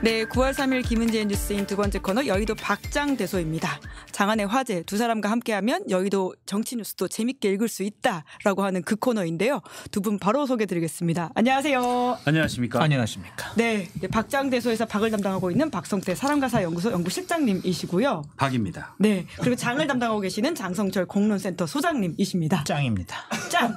네, 9월 3일 김은지의 뉴스인 두 번째 코너 여의도 박장대소입니다. 장안의 화제 두 사람과 함께하면 여의도 정치 뉴스도 재밌게 읽을 수 있다라고 하는 그 코너인데요. 두 분 바로 소개드리겠습니다. 안녕하세요. 안녕하십니까. 안녕하십니까. 네, 박장대소에서 박을 담당하고 있는 박성태 사람가사연구소 연구실장님이시고요. 박입니다. 네, 그리고 장을 담당하고 계시는 장성철 공론센터 소장님이십니다. 짱입니다. 짱!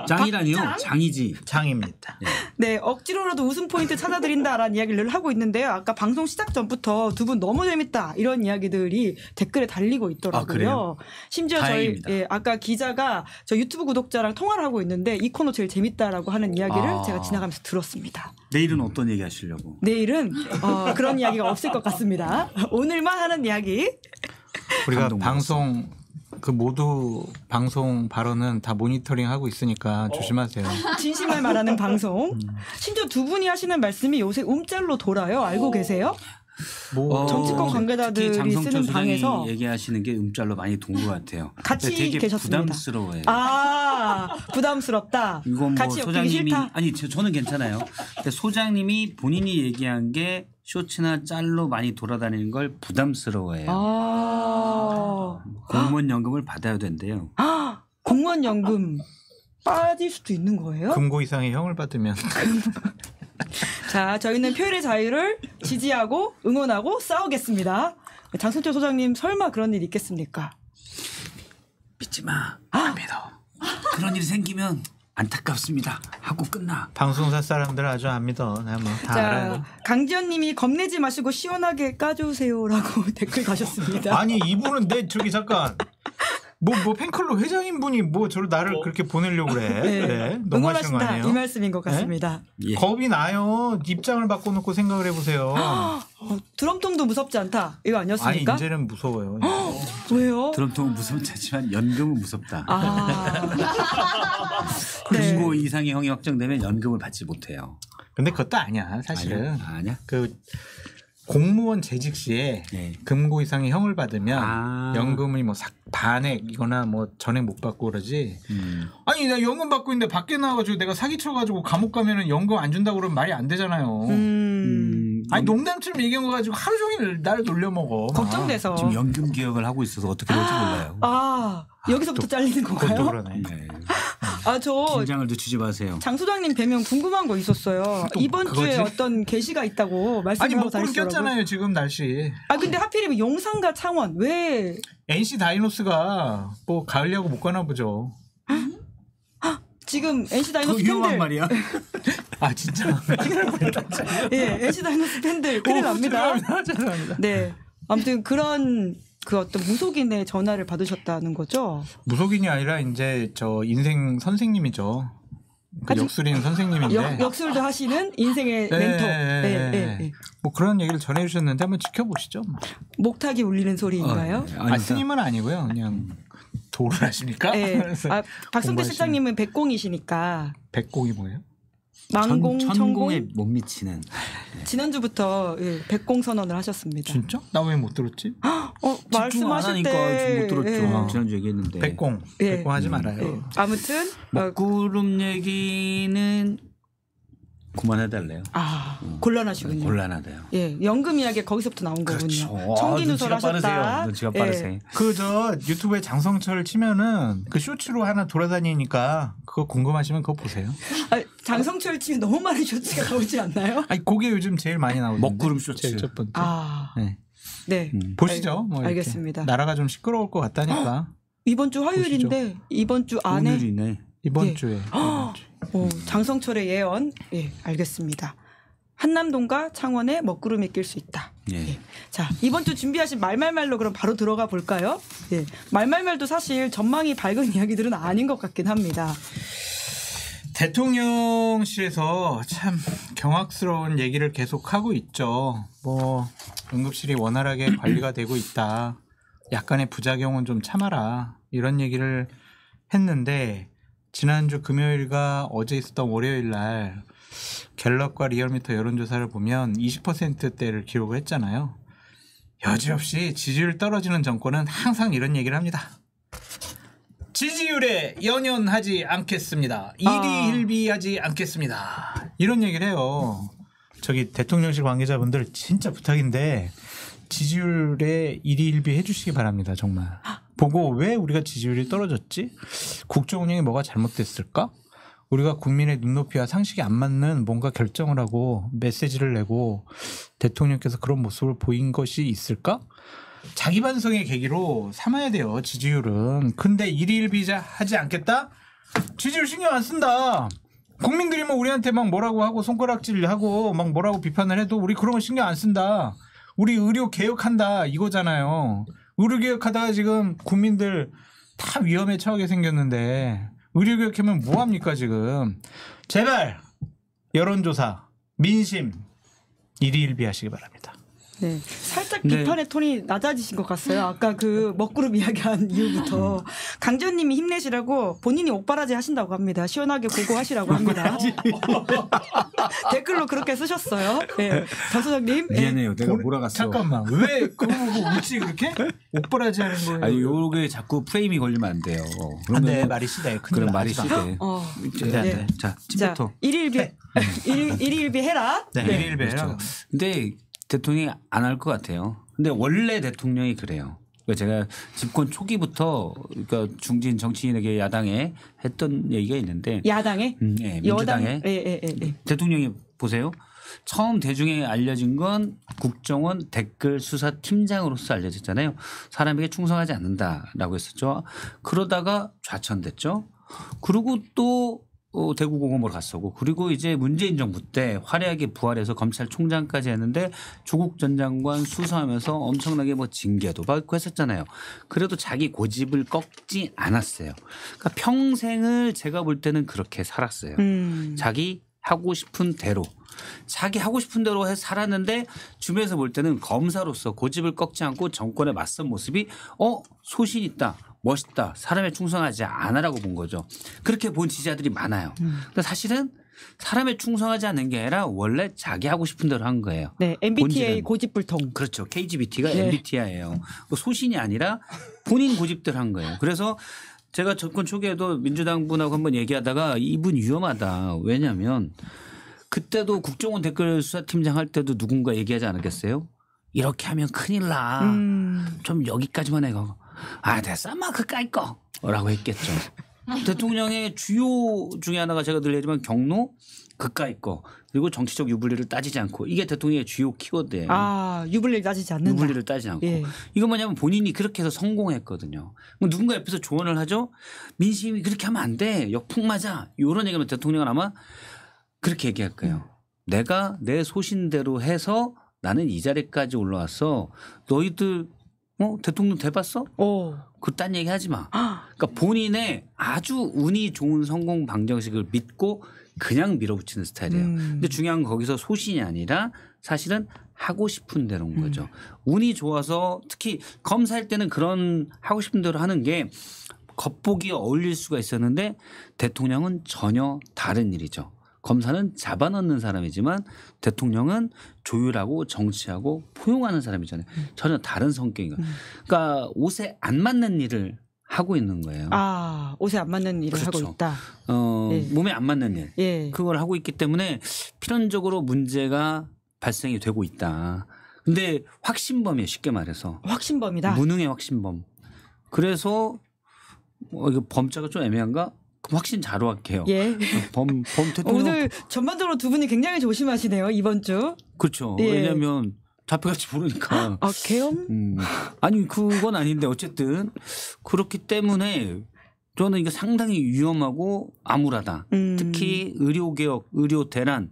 짱이라니요? 박짱? 장이지. 장입니다. 네, 억지로라도 웃음 포인트 찾아드린다라는 이야기를 늘 하고 있는데요. 아까 방송 시작 전부터 두 분 너무 재밌다 이런 이야기들이 댓글에 달리고 있더라고요. 아, 그래요? 심지어 다행입니다. 저희 아까 기자가 저 유튜브 구독자랑 통화를 하고 있는데 이 코너 제일 재밌다라고 하는 이야기를 제가 지나가면서 들었습니다. 내일은 어떤 얘기 하시려고? 내일은 그런 이야기가 없을 것 같습니다. 오늘만 하는 이야기. 우리가 방송 모두 방송 발언은 다 모니터링하고 있으니까 조심하세요. 진심을 말하는 방송. 심지어 두 분이 하시는 말씀이 요새 움짤로 돌아요. 알고 계세요? 정치권 관계자들이 특히 장성철 쓰는 소장이 방에서 얘기하시는 게 움짤로 많이 돈 것 같아요. 같이 되게 계셨습니다. 부담스러워요. 부담스럽다. 이건 뭐 같이 엮이기 소장님이 싫다. 아니 저는 괜찮아요. 근데 소장님이 본인이 얘기한 게 쇼츠나 짤로 많이 돌아다니는 걸 부담스러워해요. 공무원 연금을 받아야 된대요. 공무원 연금 빠질 수도 있는 거예요? 금고 이상의 형을 받으면 자, 저희는 표현의 자유를 지지하고 응원하고 싸우겠습니다. 장성철 소장님 설마 그런 일 있겠습니까? 믿지 마. 안 믿어. 그런 일이 생기면 안타깝습니다. 하고 끝나. 방송사 사람들 아주 안 믿어. 나 뭐 다 알아요. 강지연 님이 겁내지 마시고 시원하게 까주세요라고 댓글 가셨습니다. 아니 이분은 저기 잠깐 뭐 팬클럽 회장인 분이 저를 나를 그렇게 보내려고 그래. 네. 너무하시는 거 응원하신다 아니에요? 이 말씀인 것 같습니다. 예. 겁이 나요. 입장을 바꿔놓고 생각을 해보세요. 드럼통도 무섭지 않다 이거 아니 아니었습니까? 이제는 무서워요. 왜요? 드럼통은 무섭지 않지만 연금은 무섭다. 네. 금고 이상의 형이 확정되면 연금을 받지 못해요. 근데 그것도 아니야 사실은. 아니야? 그 공무원 재직 시에 네. 금고 이상의 형을 받으면 연금이 반액이거나 전액 못 받고 그러지. 아니 나 연금 받고 있는데 밖에 나와가지고 내가 사기쳐가지고 감옥 가면은 연금 안 준다고 그러면 말이 안 되잖아요. 아니 농담처럼 얘기한 거 가지고 하루 종일 나를 놀려먹어. 걱정돼서. 지금 연금 개혁을 하고 있어서 어떻게 될지 몰라요. 여기서부터 잘리는 건가요? 그것도 그러네. 네. 저 긴장을 늦추지 마세요. 장 소장님 배명 궁금한 거 있었어요. 이번 그거지? 주에 어떤 게시가 있다고 아니 말씀하고 목구름 다니시더라고요. 꼈잖아요 지금 날씨. 근데 하필이면 용산과 창원 왜? NC 다이노스가 가을 야구 못 가나 보죠. 지금 NC 다이노스 그 위험한 팬들 말이야. 아 진짜. 예, NC 다이노스 팬들 큰일 납니다. 죄송합니다. 네, 아무튼 그런 어떤 무속인의 전화를 받으셨다는 거죠? 무속인이 아니라 이제 저 인생 선생님이죠. 역술인 선생님인데. 역술도 하시는 인생의 멘토. 네. 그런 얘기를 전해주셨는데 한번 지켜보시죠. 목탁이 울리는 소리인가요? 스님은 아니고요. 그냥 도를 하십니까? 네. 박성태 실장님은 백공이시니까. 백공이 뭐예요? 만공, 천공에 천공? 못 미치는. 지난주부터 백공 선언을 하셨습니다. 진짜? 나 왜 못 들었지? 말씀하실 때 못 들었죠. 지난주 얘기했는데. 백공 하지 말아요. 아무튼 먹구름 얘기는 그만해달래요. 곤란하시군요. 곤란하대요. 예, 연금 이야기 거기서부터 나온 거군요. 청기 누설 하셨다. 눈치가 빠르세요. 저 유튜브에 장성철 치면은 그 쇼츠로 하나 돌아다니니까 그거 궁금하시면 그거 보세요. 장성철 치면 너무 많은 쇼츠가 나오지 않나요? 그게 요즘 제일 많이 나오는데. 먹구름 쇼츠. 제일 첫 번째. 네. 보시죠. 알겠습니다. 나라가 좀 시끄러울 것 같다니까. 이번 주 화요일인데 보시죠. 이번 주 안에 오늘이네. 이번 주에. 장성철의 예언. 예, 알겠습니다. 한남동과 창원에 먹구름이 낄 수 있다. 예. 자, 이번 주 준비하신 말말말로 그럼 바로 들어가 볼까요? 예. 말말말도 사실 전망이 밝은 이야기들은 아닌 것 같긴 합니다. 대통령실에서 참 경악스러운 얘기를 계속하고 있죠. 응급실이 원활하게 관리가 되고 있다. 약간의 부작용은 좀 참아라. 이런 얘기를 했는데 지난주 금요일과 어제 있었던 월요일 날 갤럽과 리얼미터 여론조사를 보면 20%대를 기록을 했잖아요. 여지없이 지지율 떨어지는 정권은 항상 이런 얘기를 합니다. 지지율에 연연하지 않겠습니다. 일희일비하지 않겠습니다. 이런 얘기를 해요. 저기 대통령실 관계자분들 진짜 부탁인데 지지율에 일희일비 해주시기 바랍니다. 정말. 보고 왜 우리가 지지율이 떨어졌지? 국정 운영이 뭐가 잘못됐을까? 우리가 국민의 눈높이와 상식이 안 맞는 뭔가 결정을 하고 메시지를 내고 대통령께서 그런 모습을 보인 것이 있을까? 자기 반성의 계기로 삼아야 돼요. 지지율은. 근데 일희일비하지 않겠다? 지지율 신경 안 쓴다. 국민들이 뭐 우리한테 막 뭐라고 하고 손가락질하고 막 뭐라고 비판을 해도 우리 그런 거 신경 안 쓴다. 우리 의료 개혁한다 이거잖아요. 의료 개혁하다가 지금 국민들 다 위험에 처하게 생겼는데 의료 개혁하면 뭐 합니까 지금. 제발 여론조사 민심 일희일비하시기 바랍니다. 네, 살짝 비판의 톤이 낮아지신 것 같아요. 아까 그 먹구름 이야기한 이후부터 강지원님이 힘내시라고 본인이 옥바라지 하신다고 합니다. 시원하게 고고하시라고 합니다. 댓글로 그렇게 쓰셨어요. 네, 장 소장님. 미안해요. 내가 몰아갔어. 잠깐만. 왜 그거 보고 웃지 그렇게? 옥바라지 하는 거예요. 아니 요게 자꾸 프레임이 걸리면 안 돼요. 안 돼. 말이 시대. 그럼 말이 시대. 네. 자, 지금부터. 일일비 해라. 네. 네. 일일비 해라. 그렇죠. 근데 대통령이 안 할 것 같아요. 근데 원래 대통령이 그래요. 그러니까 제가 집권 초기부터 그러니까 중진 정치인에게 야당에 했던 얘기가 있는데 야당에? 네, 민주당에 대통령이 보세요. 처음 대중에 알려진 건 국정원 댓글 수사 팀장으로서 알려졌잖아요. 사람에게 충성하지 않는다라고 했었죠. 그러다가 좌천됐죠. 그리고 또 대구고검으로 갔었고 그리고 이제 문재인 정부 때 화려하게 부활해서 검찰총장까지 했는데 조국 전 장관 수사하면서 엄청나게 뭐 징계도 받고 했었잖아요. 그래도 자기 고집을 꺾지 않았어요. 그러니까 평생을 제가 볼 때는 그렇게 살았어요. 자기 하고 싶은 대로. 자기 하고 싶은 대로 해 살았는데 주변에서 볼 때는 검사로서 고집을 꺾지 않고 정권에 맞선 모습이 소신 있다. 멋있다. 사람에 충성하지 않으라고 본 거죠. 그렇게 본 지지자들이 많아요. 근데 사실은 사람에 충성하지 않는 게 아니라 원래 자기 하고 싶은 대로 한 거예요. 네, MBTI 본질은. 고집불통. 그렇죠. KGBT가 네. MBTI예요. 소신이 아니라 본인 고집대로 한 거예요. 그래서 제가 접근 초기에도 민주당 분하고 한번 얘기하다가 이분 위험하다. 왜냐하면 그때도 국정원 댓글 수사팀장 할 때도 누군가 얘기하지 않았겠어요? 이렇게 하면 큰일 나. 좀 여기까지만 해가. 됐어. 막 그까이 거. 라고 했겠죠. 대통령의 주요 중에 하나가 제가 늘 얘기하지만 경로 그까이 거. 그리고 정치적 유불리를 따지지 않고 이게 대통령의 주요 키워드예요. 유불리를 따지지 않는다. 유불리를 따지지 않고. 예. 이건 뭐냐면 본인이 그렇게 해서 성공했거든요. 누군가 옆에서 조언을 하죠. 민심이 그렇게 하면 안 돼. 역풍 맞아. 이런 얘기하면 대통령은 아마 그렇게 얘기할 거예요. 내가 내 소신대로 해서 나는 이 자리까지 올라왔어. 너희들 대통령 돼봤어? 그딴 얘기 하지 마. 그러니까 본인의 아주 운이 좋은 성공 방정식을 믿고 그냥 밀어붙이는 스타일이에요. 근데 중요한 건 거기서 소신이 아니라 사실은 하고 싶은 대로인 거죠. 운이 좋아서 특히 검사할 때는 그런 하고 싶은 대로 하는 게 겉보기에 어울릴 수가 있었는데 대통령은 전혀 다른 일이죠. 검사는 잡아넣는 사람이지만 대통령은 조율하고 정치하고 포용하는 사람이잖아요. 전혀 다른 성격인 거예요. 그러니까 옷에 안 맞는 일을 하고 있는 거예요. 옷에 안 맞는 일을 그렇죠. 하고 있다. 예. 몸에 안 맞는 일. 예. 그걸 하고 있기 때문에 필연적으로 문제가 발생이 되고 있다. 근데 확신범이에요. 쉽게 말해서. 확신범이다. 무능의 확신범. 그래서 이거 범자가 좀 애매한가? 그럼 확신 자로 할게요. 예. 범 대통령. 오늘 전반적으로 두 분이 굉장히 조심하시네요. 이번 주. 그렇죠. 예. 왜냐하면 잡혀갈지 모르니까. 계엄? 아니 그건 아닌데 어쨌든 그렇기 때문에 저는 이게 상당히 위험하고 암울하다. 특히 의료개혁, 의료대란,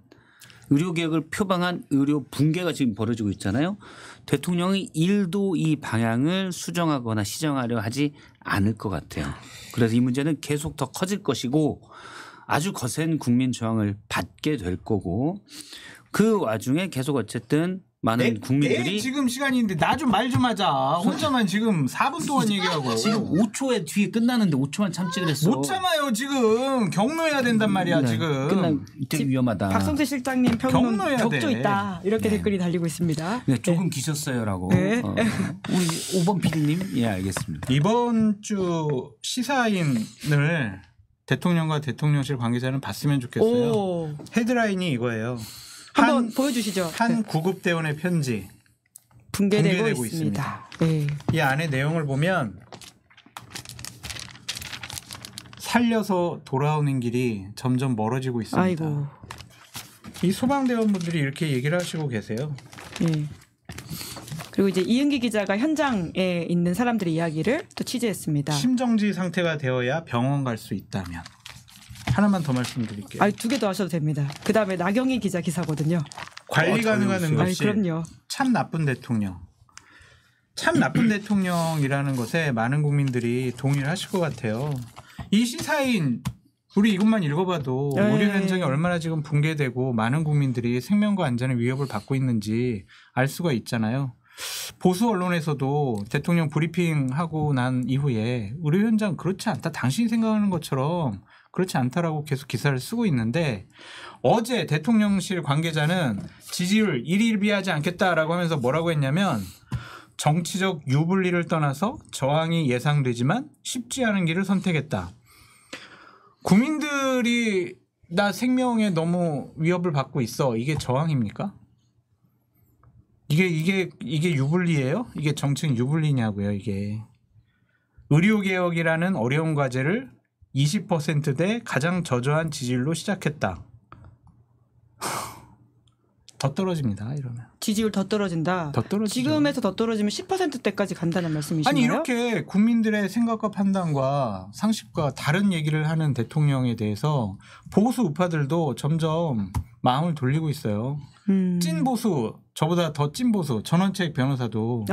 의료개혁을 표방한 의료 붕괴가 지금 벌어지고 있잖아요. 대통령이 1도 이 방향을 수정하거나 시정하려 하지 않을 것 같아요. 그래서 이 문제는 계속 더 커질 것이고 아주 거센 국민 저항을 받게 될 거고 그 와중에 계속 어쨌든 많은 국민들이 지금 시간인데 나 좀 말 좀 하자. 혼자만 지금 4분 동안 얘기하고. 지금 5초에 뒤에 끝나는데 5초만 참지 그랬어. 못 참아요 지금. 경로해야 된단 말이야 지금. 끝난 이때 위험하다. 박성재 실장님 평론 경로해야 격조 돼. 있다. 이렇게 댓글이 달리고 있습니다. 네, 조금 기셨어요라고. 네. 우리 5번 PD님 예 알겠습니다. 이번 주 시사인을 대통령과 대통령실 관계자는 봤으면 좋겠어요. 헤드라인이 이거예요. 한번 보여주시죠. 한 구급대원의 편지 붕괴되고 있습니다. 네. 이 안에 내용을 보면 살려서 돌아오는 길이 점점 멀어지고 있습니다. 아이고. 이 소방대원분들이 이렇게 얘기를 하시고 계세요. 네. 그리고 이제 이은기 기자가 현장에 있는 사람들의 이야기를 또 취재했습니다. 심정지 상태가 되어야 병원 갈 수 있다면. 하나만 더 말씀드릴게요. 2개 더 하셔도 됩니다. 그다음에 나경희 기자 기사거든요. 관리 가능한 응급실. 그럼요. 참 나쁜 대통령. 참 나쁜 대통령이라는 것에 많은 국민들이 동의를 하실 것 같아요. 이 시사인 우리 이것만 읽어봐도 의료 현장이 얼마나 지금 붕괴되고 많은 국민들이 생명과 안전의 위협을 받고 있는지 알 수가 있잖아요. 보수 언론에서도 대통령 브리핑하고 난 이후에 의료 현장 그렇지 않다. 당신이 생각하는 것처럼 그렇지 않다라고 계속 기사를 쓰고 있는데 어제 대통령실 관계자는 지지율 1위비하지 않겠다라고 하면서 뭐라고 했냐면 정치적 유불리를 떠나서 저항이 예상되지만 쉽지 않은 길을 선택했다. 국민들이 나 생명에 너무 위협을 받고 있어. 이게 저항입니까? 이게 유불리예요? 이게 정책 유불리냐고요, 이게. 의료개혁이라는 어려운 과제를 20%대 가장 저조한 지지율로 시작했다. 더 떨어집니다. 이러면. 지지율 더 떨어진다. 더 떨어지죠. 지금에서 더 떨어지면 10%대까지 간다는 말씀이신가요? 아니 이렇게 국민들의 생각과 판단과 상식과 다른 얘기를 하는 대통령에 대해서 보수 우파들도 점점 마음을 돌리고 있어요. 찐 보수, 저보다 더 찐 보수, 전원책 변호사도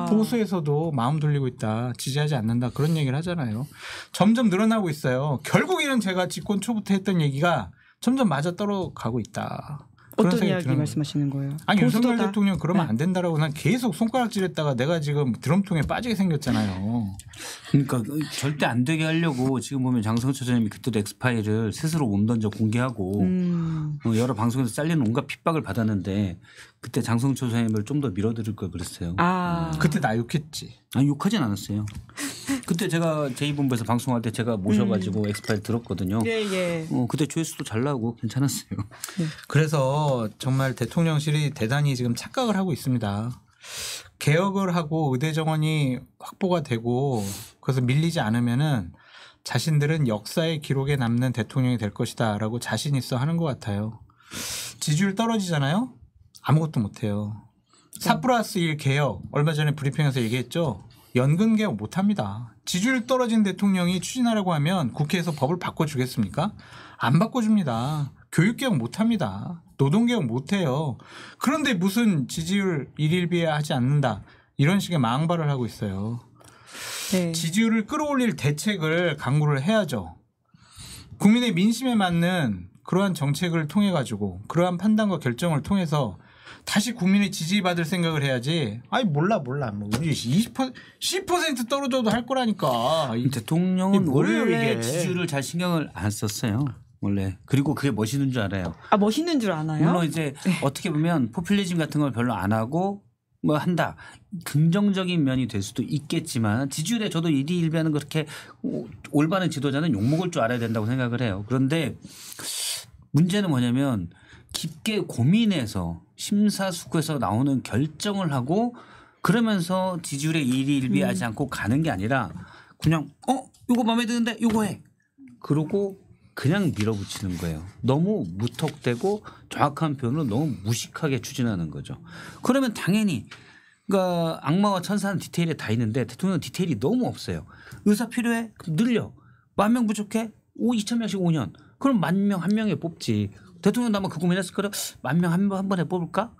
보수에서도 마음 돌리고 있다. 지지하지 않는다. 그런 얘기를 하잖아요. 점점 늘어나고 있어요. 결국에는 제가 집권 초부터 했던 얘기가 점점 맞아떨어 가고 있다. 어떤 이야기 말씀하시는 거예요? 아니 윤석열 대통령 그러면 안 된다라고 난 계속 손가락질했다가 내가 지금 드럼통에 빠지게 생겼잖아요. 그러니까 절대 안 되게 하려고 지금 보면 장성철 전님이 그때도 엑스파일을 스스로 몸 던져 공개하고 여러 방송에서 잘리는 온갖 핍박을 받았는데 그때 장성철 선생님을 좀 더 밀어드릴 걸 그랬어요. 그때 나 욕했지. 아니 욕하진 않았어요. 그때 제가 제2본부에서 방송할 때 제가 모셔가지고 엑스파일 들었거든요. 예. 그때 조회수도 잘 나오고 괜찮았어요. 그래서 정말 대통령실이 대단히 지금 착각을 하고 있습니다. 개혁을 하고 의대 정원이 확보가 되고 그래서 밀리지 않으면은 자신들은 역사의 기록에 남는 대통령이 될 것이다라고 자신 있어 하는 것 같아요. 지지율 떨어지잖아요. 아무것도 못해요. 4+1 개혁 얼마 전에 브리핑에서 얘기했죠. 연금 개혁 못합니다. 지지율 떨어진 대통령이 추진하라고 하면 국회에서 법을 바꿔주겠습니까? 안 바꿔줍니다. 교육개혁 못합니다. 노동개혁 못해요. 그런데 무슨 지지율 일일비하지 않는다. 이런 식의 망발을 하고 있어요. 네. 지지율을 끌어올릴 대책을 강구를 해야죠. 국민의 민심에 맞는 그러한 정책을 통해 가지고 그러한 판단과 결정을 통해서 다시 국민의 지지받을 생각을 해야지. 아니 몰라 뭐 우리 10% 떨어져도 할 거라니까. 대통령은 원래 이게. 지지율을 잘 신경을 안 썼어요. 원래. 그리고 그게 멋있는 줄 알아요. 멋있는 줄 아나요? 물론 이제 어떻게 보면 포퓰리즘 같은 걸 별로 안 하고 뭐 한다. 긍정적인 면이 될 수도 있겠지만 지지율에 저도 일희일비하는 그렇게 올바른 지도자는 욕먹을 줄 알아야 된다고 생각을 해요. 그런데 문제는 뭐냐면 깊게 고민해서 심사숙고해서 나오는 결정을 하고 그러면서 지지율에 일희일비하지 않고 가는 게 아니라 그냥 이거 마음에 드는데 이거 해. 그러고 그냥 밀어붙이는 거예요. 너무 무턱대고 정확한 표현으로 너무 무식하게 추진하는 거죠. 그러면 당연히 그러니까 악마와 천사는 디테일에 다 있는데 대통령은 디테일이 너무 없어요. 의사 필요해? 그럼 늘려. 10,000명 부족해? 2,000명씩 5년. 그럼 10,000명 한 명에 뽑지. 대통령도 아마 그 고민했을 거예요. 10,000명 한 번에 뽑을까?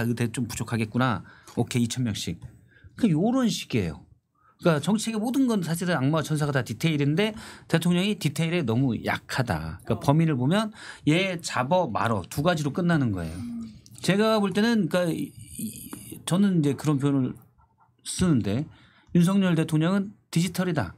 의대 좀 부족하겠구나. 오케이 2,000명씩. 그러니까 이런 식이에요. 그러니까 정치의 모든 건 사실은 악마와 천사가 다 디테일인데 대통령이 디테일에 너무 약하다. 그러니까 범위를 보면 얘 잡어 말어 두 가지로 끝나는 거예요. 제가 볼 때는 그러니까 저는 이제 그런 표현을 쓰는데 윤석열 대통령은 디지털이다.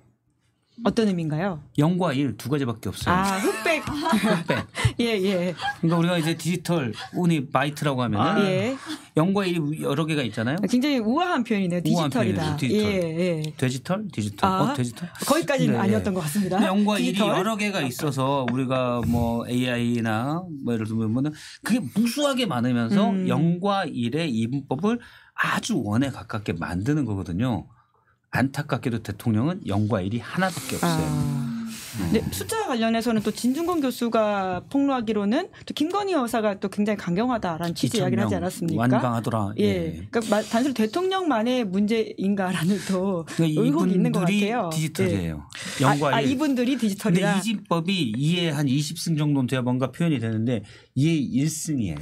어떤 의미인가요? 0과 1 두 가지밖에 없어요. 흑백. 흑백. 예. 그러니까 우리가 이제 디지털 운이 바이트라고 하면은 영과 일이 여러 개가 있잖아요. 굉장히 우아한 표현이네요. 디지털이다. 디지털. 예. 디지털? 디지털? 거기까지는 네. 아니었던 것 같습니다. 영과 일이 디지털? 여러 개가 있어서 우리가 뭐 AI나 뭐 예를 들면 그게 무수하게 많으면서 영과 일의 이분법을 아주 원에 가깝게 만드는 거거든요. 안타깝게도 대통령은 영과 일이 하나밖에 없어요. 네, 숫자 관련해서는 또 진중권 교수가 폭로하기로는 또 김건희 여사가 또 굉장히 강경하다라는 취지 이야기를 하지 않았습니까? 완강하더라. 예. 그러니까 단순히 대통령만의 문제인가라는 또 의혹이 있는 것 같아요. 디지털이에요. 영과 일. 이분들이 디지털이다. 근데 이 진법이 2에 한 20승 정도는 돼야 뭔가 표현이 되는데 2에 1승이에요.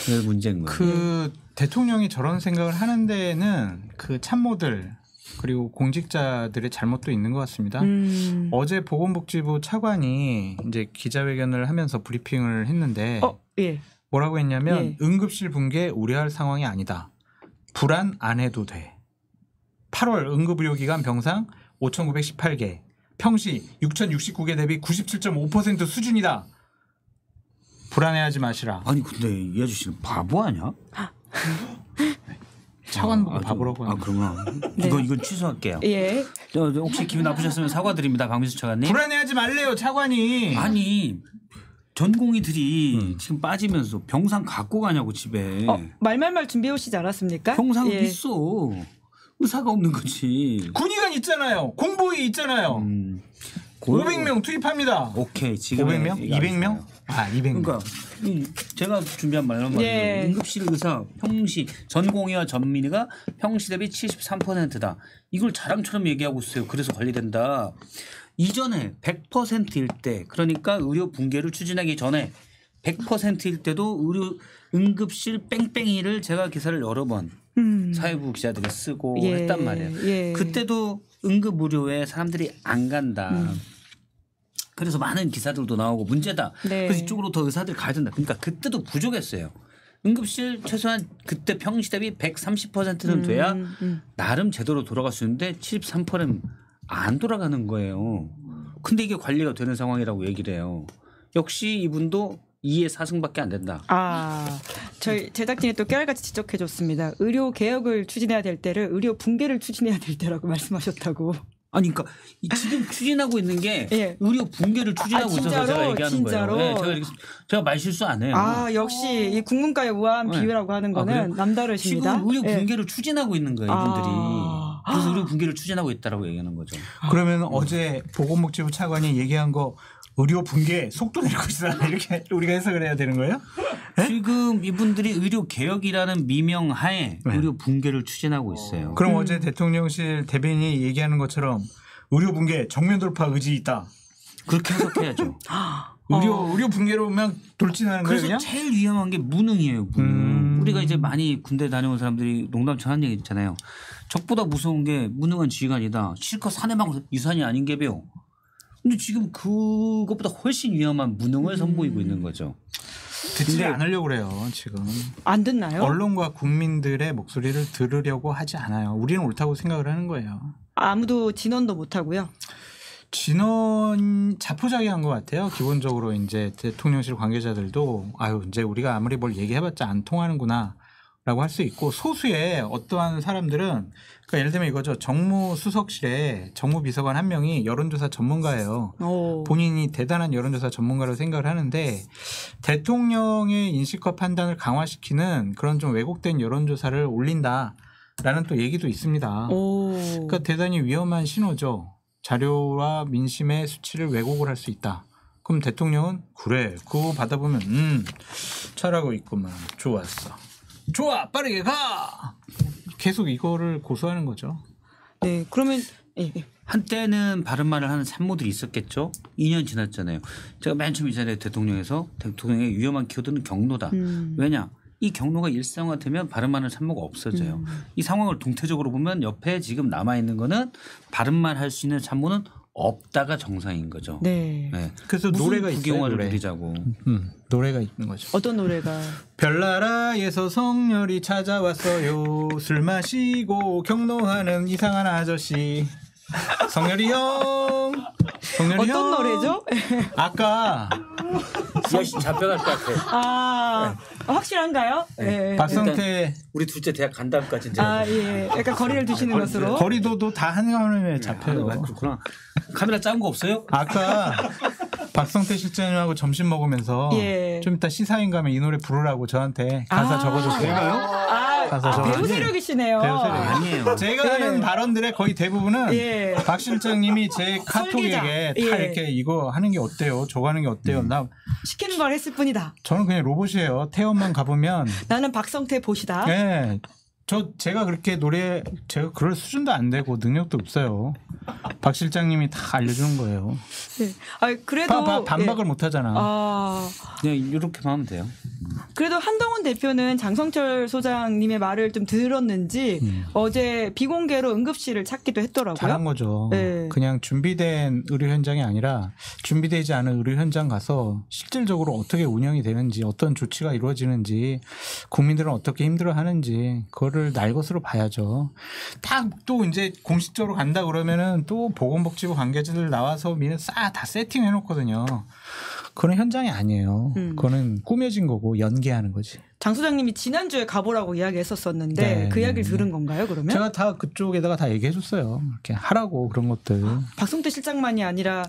그게 문제인 거예요. 그 대통령이 저런 생각을 하는 데에는 그 참모들 그리고 공직자들의 잘못도 있는 것 같습니다. 어제 보건복지부 차관이 이제 기자회견을 하면서 브리핑을 했는데 뭐라고 했냐면 응급실 붕괴 우려할 상황이 아니다. 불안 안 해도 돼. 8월 응급의료기관 병상 5,918개, 평시 6,069개 대비 97.5% 수준이다. 불안해하지 마시라. 아니 근데 이 아저씨는 바보 아니야? 차관 보고 바보라고 하는. 그러구나. 네. 이건 취소할게요. 예. 혹시 기분 나쁘셨으면 사과드립니다, 박민수 차관님. 불안해하지 말래요, 차관이. 아니 전공의들이 지금 빠지면서 병상 갖고 가냐고 집에. 말말말 준비해 오시지 않았습니까? 병상 있어. 의사가 없는 거지. 군의관 있잖아요. 공보위 있잖아요. 500명 투입합니다. 오케이. 지금 500명? 200명? 200명. 그러니까 제가 준비한 말은 응급실 의사 평시 전공의와 전민의가 평시 대비 73%다. 이걸 자랑처럼 얘기하고 있어요. 그래서 관리된다. 이전에 100%일 때 그러니까 의료 붕괴를 추진하기 전에 100%일 때도 의료 응급실 뺑뺑이를 제가 기사를 여러 번 사회부 기자들이 쓰고 했단 말이에요. 그때도 응급 의료에 사람들이 안 간다. 그래서 많은 기사들도 나오고 문제다. 그래서 이쪽으로 더 의사들 가야 된다. 그러니까 그때도 부족했어요. 응급실 최소한 그때 평시 대비 130%는 돼야 나름 제대로 돌아갈 수 있는데 73%는 안 돌아가는 거예요. 근데 이게 관리가 되는 상황이라고 얘기를 해요. 역시 이분도 2에 4승밖에 안 된다. 저희 제작진이 또 깨알같이 지적해 줬습니다. 의료 개혁을 추진해야 될 때를 의료 붕괴를 추진해야 될 때라고 말씀하셨다고. 아니 그러니까 지금 추진하고 있는 게 의료 붕괴를 추진하고 있어서 제가 얘기하는 거예요. 네, 제가 말 실수 안 해요. 역시 이 국문과의 우아한 비유라고 하는 거는 남다르십니다. 지금 의료 붕괴를 추진하고 있는 거예요. 이분들이. 그래서 의료 붕괴를 추진하고 있다라고 얘기하는 거죠. 그러면 어제 보건복지부 차관이 얘기한 거 의료 붕괴 속도 내고 있어. 이렇게 우리가 해석을 해야 되는 거예요? 네? 지금 이분들이 의료 개혁이라는 미명하에 의료 붕괴를 추진하고 있어요. 그럼 어제 대통령실 대변인이 얘기하는 것처럼 의료 붕괴 정면 돌파 의지 있다. 그렇게 해석해야죠. 의료 붕괴로 오면 돌진하는 거예요. 그래서 제일 위험한 게 무능이에요. 무능. 우리가 이제 많이 군대 다녀온 사람들이 농담처럼 하는 얘기 있잖아요. 적보다 무서운 게 무능한 지휘관이다. 실컷 사내방 유산이 아닌 게 배워. 근데 지금 그것보다 훨씬 위험한 무능을 선보이고 있는 거죠. 듣지 않으려고 그래요. 지금. 안 듣나요? 언론과 국민들의 목소리를 들으려고 하지 않아요. 우리는 옳다고 생각을 하는 거예요. 아무도 진언도 못 하고요. 진언 자포자기한 것 같아요. 기본적으로 이제 대통령실 관계자들도 이제 우리가 아무리 뭘 얘기해봤자 안 통하는구나. 라고 할 수 있고 소수의 어떠한 사람들은 그러니까 예를 들면 이거죠. 정무수석실에 정무비서관 한 명이 여론조사 전문가예요. 본인이 대단한 여론조사 전문가로 생각을 하는데 대통령의 인식과 판단을 강화시키는 그런 좀 왜곡된 여론조사를 올린다라는 또 얘기도 있습니다. 그러니까 대단히 위험한 신호죠. 자료와 민심의 수치를 왜곡을 할 수 있다. 그럼 대통령은 그래 그거 받아보면 잘하고 있구만 좋았어. 좋아 빠르게 가 계속 이거를 고수하는 거죠. 네 그러면 한때는 바른 말을 하는 참모들이 있었겠죠. 2년 지났잖아요. 제가 맨 처음 이 자리에 대통령의 위험한 키워드는 경로다. 왜냐 이 경로가 일상화되면 바른 말하는 참모가 없어져요. 이 상황을 동태적으로 보면 옆에 지금 남아있는 거는 바른 말 할 수 있는 참모는 없다가 정상인 거죠. 네. 그래서 노래가 있어요. 노래. 누리자고. 노래가 있는 거죠. 어떤 노래가? 별나라에서 성렬이 찾아왔어요. 술 마시고 경로하는 이상한 아저씨. 성렬이 형. 성렬이 어떤 형. 노래죠? 아까 여시 잡혀갈 것 같아. 확실한가요? 네. 박성태 우리 둘째 대학 간 다음까지 이제. 예. 약간 거리를 두시는 것으로. 거리도도 다 한가운데 잡혀요. 그렇구나. 카메라 작은 거 없어요? 아까 박성태 실장님하고 점심 먹으면서 좀 이따 시사인 가면 이 노래 부르라고 저한테 가사 적어줬어요. 배우 세력이시네요. 배우 세력. 아니에요. 제가 하는 발언들의 거의 대부분은 박 실장님이 제 카톡에게 다 이렇게 이거 하는 게 어때요? 저거 하는 게 어때요? 나 시키는 걸 했을 뿐이다. 저는 그냥 로봇이에요. 태원만 가보면 나는 박성태 보시다. 네. 제가 그렇게 제가 그럴 수준도 안 되고 능력도 없어요. 박 실장님이 다 알려주는 거예요. 네. 그래도 반박을 못 하잖아. 그냥 이렇게만 하면 돼요. 그래도 한동훈 대표는 장성철 소장님의 말을 좀 들었는지 어제 비공개로 응급실을 찾기도 했더라고요. 잘한 거죠. 네. 그냥 준비된 의료 현장이 아니라 준비되지 않은 의료 현장 가서 실질적으로 어떻게 운영이 되는지 어떤 조치가 이루어지는지 국민들은 어떻게 힘들어하는지 그거를 날 것으로 봐야죠. 딱 또 이제 공식적으로 간다 그러면은 또 보건복지부 관계자들 나와서 다 세팅해 놓거든요. 그건 현장이 아니에요. 그거는 꾸며진 거고 연기하는 거지. 장 소장님이 지난주에 가보라고 이야기했었었는데 그 이야기를 들은 건가요 그러면? 제가 다 그쪽에다가 다 얘기해 줬어요. 이렇게 하라고 그런 것들. 박성태 실장만이 아니라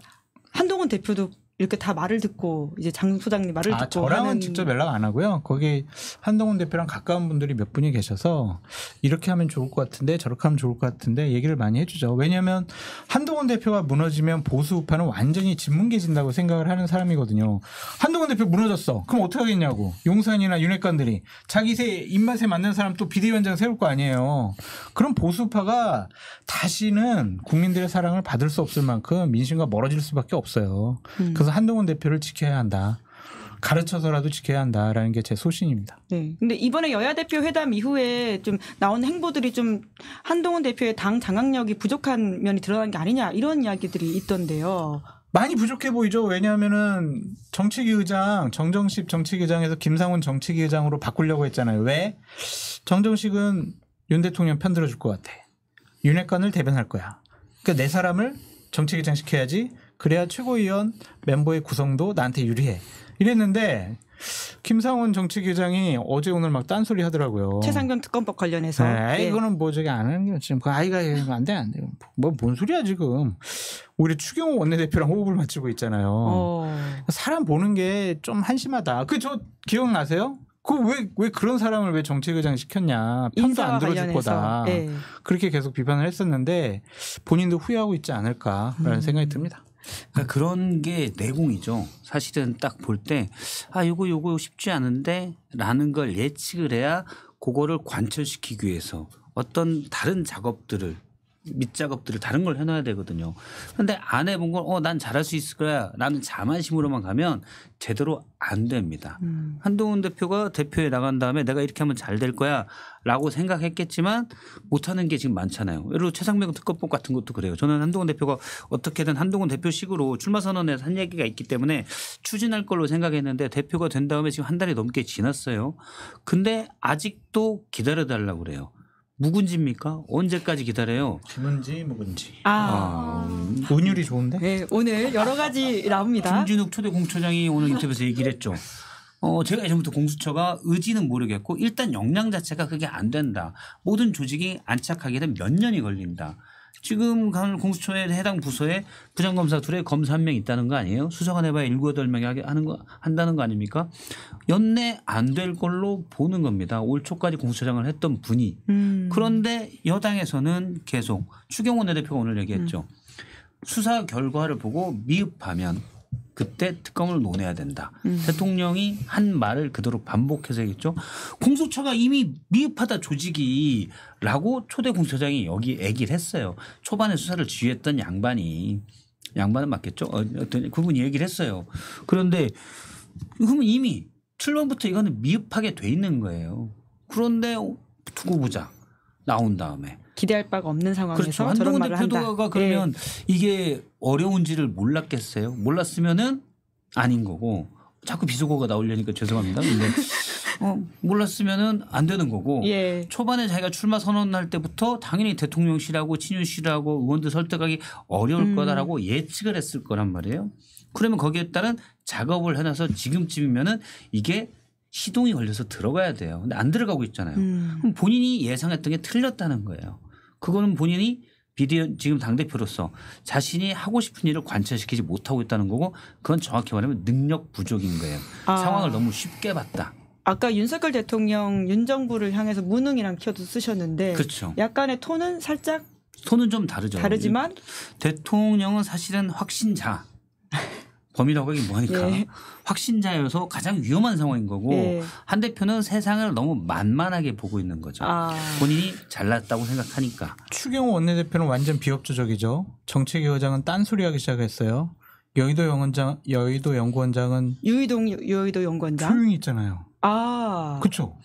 한동훈 대표도 이렇게 다 말을 듣고 이제 장 소장님 말을 듣고 저랑은 직접 연락 안 하고요. 거기 한동훈 대표랑 가까운 분들이 몇 분이 계셔서 이렇게 하면 좋을 것 같은데 저렇게 하면 좋을 것 같은데 얘기를 많이 해주죠. 왜냐하면 한동훈 대표가 무너지면 보수 우파는 완전히 짓뭉개진다고 생각을 하는 사람이거든요. 한동훈 대표 무너졌어. 그럼 어떻게 하겠냐고. 용산이나 윤핵관들이 자기 입맛에 맞는 사람 또 비대위원장 세울 거 아니에요. 그럼 보수 우파가 다시는 국민들의 사랑을 받을 수 없을 만큼 민심과 멀어질 수밖에 없어요. 그래서 한동훈 대표를 지켜야 한다. 가르쳐서라도 지켜야 한다라는 게 제 소신입니다. 네. 근데 이번에 여야 대표 회담 이후에 좀 나온 행보들이 좀 한동훈 대표의 당 장악력이 부족한 면이 드러난 게 아니냐 이런 이야기들이 있던데요. 많이 부족해 보이죠. 왜냐하면은 정치기 의장 정정식 정치기 의장에서 김상훈 정치기 의장으로 바꾸려고 했잖아요. 왜? 정정식은 윤 대통령 편들어 줄 것 같아. 윤핵관을 대변할 거야. 그러니까 내 사람을 정치기장 시켜야지. 그래야 최고위원 멤버의 구성도 나한테 유리해. 이랬는데 김상훈 정치기장이 어제 오늘 막 딴소리 하더라고요. 최상병 특검법 관련해서. 네, 이거는 뭐 저기 안 하는 게 지금 그 아이가 안 돼. 뭐 뭔 소리야 지금. 우리 추경호 원내대표랑 호흡을 맞추고 있잖아요. 사람 보는 게 좀 한심하다. 저 기억나세요? 왜 그런 사람을 왜 정치의장 시켰냐. 편도 안 들어줄 거다. 네. 그렇게 계속 비판을 했었는데 본인도 후회하고 있지 않을까라는 생각이 듭니다. 그러니까 그런 게 내공이죠. 사실은 딱 볼 때 요거 쉽지 않은데 라는 걸 예측을 해야 그거를 관철시키기 위해서 어떤 다른 작업들을 밑작업들을 다른 걸 해놔야 되거든요. 그런데 안 해본 걸 난 잘할 수 있을 거야 라는 자만심으로만 가면 제대로 안 됩니다. 한동훈 대표가 대표에 나간 다음에 내가 이렇게 하면 잘 될 거야 라고 생각했겠지만 못하는 게 지금 많잖아요. 예를 들어 최상병 특검법 같은 것도 그래요. 저는 한동훈 대표가 어떻게든 한동훈 대표식으로 출마 선언에서 한 얘기가 있기 때문에 추진할 걸로 생각했는데 대표가 된 다음에 지금 한 달이 넘게 지났어요. 근데 아직도 기다려달라고 그래요. 묵은지입니까? 언제까지 기다려요? 김은지, 묵은지. 운율이 좋은데? 네, 오늘 여러 가지 나옵니다. 김진욱 초대 공처장이 오늘 인터뷰에서 얘기를 했죠. 제가 예전부터 공수처가 의지는 모르겠고 일단 역량 자체가 그게 안 된다. 모든 조직이 안착하게 되면 몇 년이 걸린다. 지금 공수처에 해당 부서에 부장검사 둘에 검사 한 명 있다는 거 아니에요? 수사관 해봐야 7, 8명이 한다는 거 아닙니까? 연내 안 될 걸로 보는 겁니다. 올 초까지 공수처장을 했던 분이. 그런데 여당에서는 계속 추경호 원내대표가 오늘 얘기했죠. 수사 결과를 보고 미흡하면 그때 특검을 논해야 된다. 대통령이 한 말을 그대로 반복해서 얘기했죠. 공수처가 이미 미흡하다 조직이라고 초대 공수처장이 여기 얘기를 했어요. 초반에 수사를 지휘했던 양반은 맞겠죠. 그분이 얘기를 했어요. 그런데 그러면 이미 출범부터 이거는 미흡하게 돼 있는 거예요. 그런데 두고 보자 나온 다음에. 기대할 바가 없는 상황에서 그렇죠. 저런 한동훈 말을 한다. 대표가 그러면 이게 어려운지를 몰랐겠어요. 몰랐으면은 아닌 거고 자꾸 비속어가 나오려니까 죄송합니다. 근데 몰랐으면은 안 되는 거고 예. 초반에 자기가 출마 선언할 때부터 당연히 대통령실하고 친윤실하고 의원들 설득하기 어려울 거다라고 예측을 했을 거란 말이에요. 그러면 거기에 따른 작업을 해놔서 지금쯤이면은 이게 시동이 걸려서 들어가야 돼요. 근데 안 들어가고 있잖아요. 그럼 본인이 예상했던 게 틀렸다는 거예요. 그거는 본인이 지금 당대표로서 자신이 하고 싶은 일을 관철시키지 못하고 있다는 거고 그건 정확히 말하면 능력 부족인 거예요. 상황을 너무 쉽게 봤다. 아까 윤석열 대통령 윤 정부를 향해서 무능이란 키워드 쓰셨는데 그렇죠. 약간의 톤은 살짝 톤은 좀 다르죠. 다르지만 대통령은 사실은 확신자. 범이라고 하긴 뭐하니까 예. 확신자여서 가장 위험한 상황인 거고 예. 한 대표는 세상을 너무 만만하게 보고 있는 거죠. 본인이 잘났다고 생각하니까. 추경호 원내대표는 완전 비협조적이죠. 정책위원장은 딴소리하기 시작했어요. 여의도 연구원장은 여의도 연구원장 조용히 있잖아요. 그렇죠.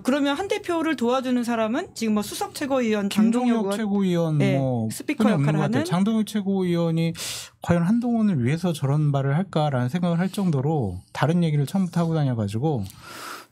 그러면 한 대표를 도와주는 사람은 지금 뭐 수석 최고위원 김종혁 최고위원 네, 뭐 스피커 역할을 하는 장동혁 최고위원이 과연 한동훈을 위해서 저런 말을 할까라는 생각을 할 정도로 다른 얘기를 처음부터 하고 다녀가지고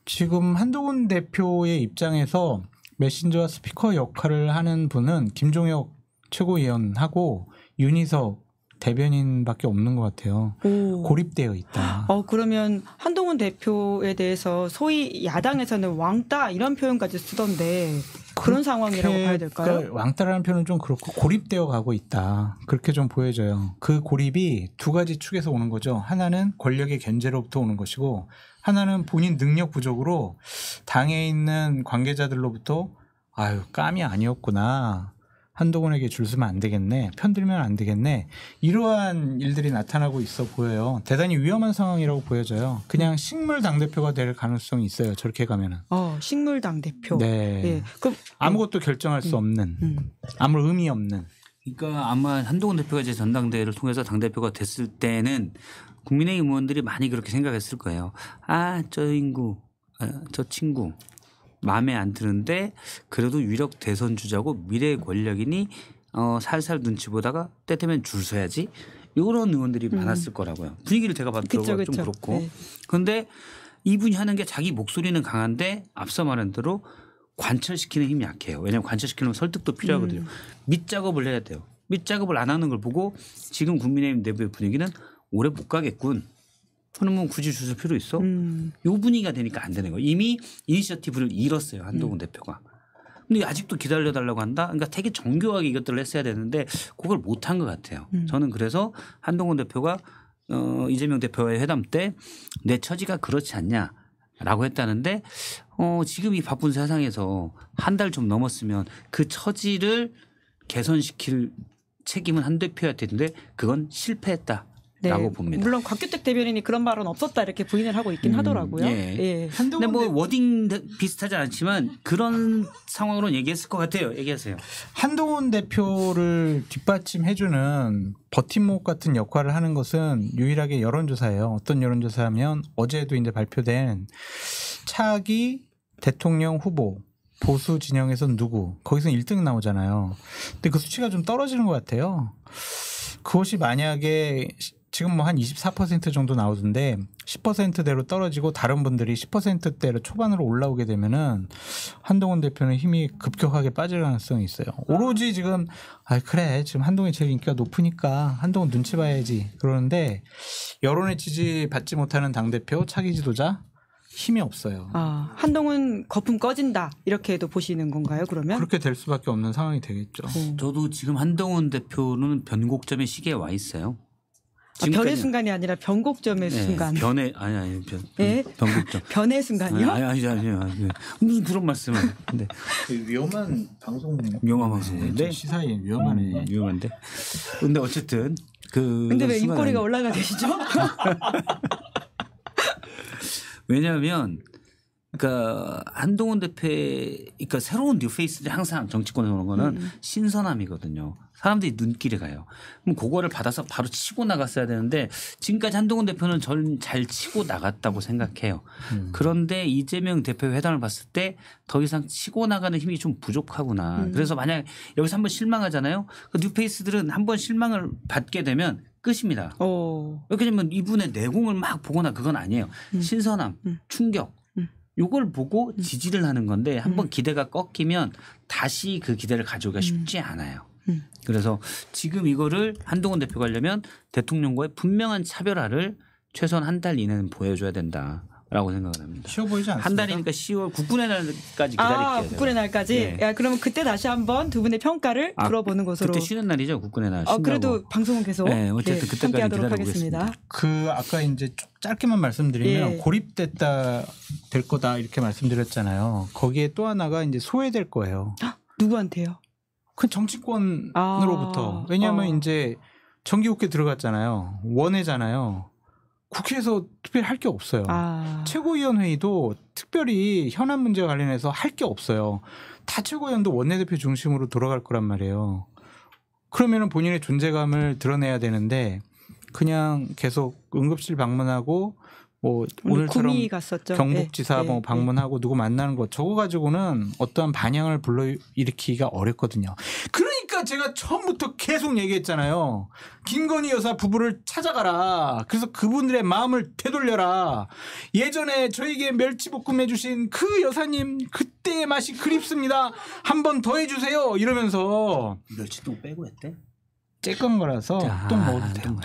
지금 한동훈 대표의 입장에서 메신저와 스피커 역할을 하는 분은 김종혁 최고위원하고 윤희석 대변인밖에 없는 것 같아요. 고립되어 있다. 그러면 한동훈 대표에 대해서 소위 야당에서는 왕따 이런 표현까지 쓰던데 그런 상황이라고 봐야 될까요? 그러니까 왕따라는 표현은 좀 그렇고 고립되어 가고 있다. 그렇게 좀 보여져요. 그 고립이 두 가지 축에서 오는 거죠. 하나는 권력의 견제로부터 오는 것이고 하나는 본인 능력 부족으로 당에 있는 관계자들로부터 감이 아니었구나. 한동훈에게 줄 서면 안 되겠네. 편들면 안 되겠네. 이러한 일들이 나타나고 있어 보여요. 대단히 위험한 상황이라고 보여져요. 그냥 식물 당대표가 될 가능성이 있어요. 저렇게 가면은. 식물 당대표. 네. 예. 그럼 아무것도 결정할 수 없는. 아무 의미 없는. 그러니까 아마 한동훈 대표가 이제 전당대회를 통해서 당대표가 됐을 때는 국민의힘 의원들이 많이 그렇게 생각했을 거예요. 저 인구, 저 친구. 마음에 안 드는데 그래도 유력 대선 주자고 미래 권력이니 살살 눈치 보다가 때 되면 줄 서야지 이런 의원들이 많았을 거라고요. 분위기를 제가 봐도 좀 그렇고. 네. 그런데 이분이 하는 게 자기 목소리는 강한데 앞서 말한 대로 관철시키는 힘이 약해요. 왜냐하면 관철시키려면 설득도 필요하거든요. 밑작업을 해야 돼요. 밑작업을 안 하는 걸 보고 지금 국민의힘 내부의 분위기는 오래 못 가겠군. 그러면 굳이 주실 필요 있어? 요 분위기가 되니까 안 되는 거예요. 이미 이니셔티브를 잃었어요. 한동훈 대표가. 근데 아직도 기다려달라고 한다? 그러니까 되게 정교하게 이것들을 했어야 되는데 그걸 못한 것 같아요. 저는 그래서 한동훈 대표가 이재명 대표와의 회담 때 내 처지가 그렇지 않냐라고 했다는데 지금 이 바쁜 세상에서 한 달 좀 넘었으면 그 처지를 개선시킬 책임은 한 대표한테 있는데 그건 실패했다. 라고 봅니다. 물론 곽규택 대변인이 그런 말은 없었다 이렇게 부인을 하고 있긴 하더라고요. 예. 근데 뭐 워딩 비슷하지 않지만 그런 상황으로 얘기했을 것 같아요. 얘기하세요. 한동훈 대표를 뒷받침해주는 버팀목 같은 역할을 하는 것은 유일하게 여론조사예요. 어떤 여론조사하면 어제도 이제 발표된 차기 대통령 후보 보수 진영에선 누구 거기서 1등 나오잖아요. 근데 그 수치가 좀 떨어지는 것 같아요. 그것이 만약에 지금 뭐 한 24% 정도 나오던데 10%대로 떨어지고 다른 분들이 10%대로 초반으로 올라오게 되면은 한동훈 대표는 힘이 급격하게 빠질 가능성이 있어요. 오로지 지금 그래 지금 한동훈이 제일 인기가 높으니까 한동훈 눈치 봐야지 그러는데 여론의 지지 받지 못하는 당대표 차기 지도자 힘이 없어요. 한동훈 거품 꺼진다 이렇게도 보시는 건가요? 그러면 그렇게 될 수밖에 없는 상황이 되겠죠. 저도 지금 한동훈 대표는 변곡점의 시기에 와 있어요. 변의 순간이 아니라 변곡점의 순간. 변곡점. 변의 순간이요? 아니요. 무슨 그런 말씀을. 근데 위험한 방송. 위험한 방송인데 시사에 위험하네. 위험한데. 근데 어쨌든 근데 왜 입꼬리가 올라가 계시죠? 왜냐하면 그러니까 한동훈 대표의 그러니까 새로운 뉴페이스들이 항상 정치권에 오는 거는 신선함이거든요. 사람들이 눈길에 가요. 그럼 그거를 받아서 바로 치고 나갔어야 되는데 지금까지 한동훈 대표는 저는 잘 치고 나갔다고 생각해요. 그런데 이재명 대표 회담을 봤을 때 더 이상 치고 나가는 힘이 좀 부족하구나. 그래서 만약 여기서 한번 실망하잖아요. 그 뉴페이스들은 한번 실망을 받게 되면 끝입니다. 왜냐면 이분의 내공을 막 보거나 그건 아니에요. 신선함, 충격. 요걸 보고 지지를 하는 건데 한번 기대가 꺾이면 다시 그 기대를 가져오기가 쉽지 않아요. 그래서 지금 이거를 한동훈 대표가 하려면 대통령과의 분명한 차별화를 최소한 한 달 이내는 보여줘야 된다라고 생각을 합니다. 쉬워 보이지 않습니다. 한 달이니까 10월 국군의 날까지 기다릴게요. 국군의 날까지. 네. 그러면 그때 다시 한번 두 분의 평가를 들어보는 것으로. 그때 쉬는 날이죠, 국군의 날. 그래도 방송은 계속 어쨌든 그때까지 함께하도록 기다려보겠습니다. 하겠습니다. 아까 이제 짧게만 말씀드리면 고립됐다 될 거다 이렇게 말씀드렸잖아요. 거기에 또 하나가 이제 소외될 거예요. 누구한테요? 그 정치권으로부터. 왜냐하면 이제 정기국회 들어갔잖아요. 원외잖아요. 국회에서 특별히 할 게 없어요. 최고위원회의도 특별히 현안 문제와 관련해서 할 게 없어요. 다 최고위원도 원내대표 중심으로 돌아갈 거란 말이에요. 그러면 본인의 존재감을 드러내야 되는데 그냥 계속 응급실 방문하고 뭐 오늘처럼 경북지사 뭐 방문하고 누구 만나는 거 저거 가지고는 어떠한 반향을 불러일으키기가 어렵거든요. 그러니까 제가 처음부터 계속 얘기했잖아요. 김건희 여사 부부를 찾아가라. 그래서 그분들의 마음을 되돌려라. 예전에 저에게 멸치볶음 해주신 그 여사님 그때의 맛이 그립습니다. 한 번 더 해주세요. 이러면서 멸치똥 빼고 했대? 쬐끈 거라서 똥 먹어도 돼요.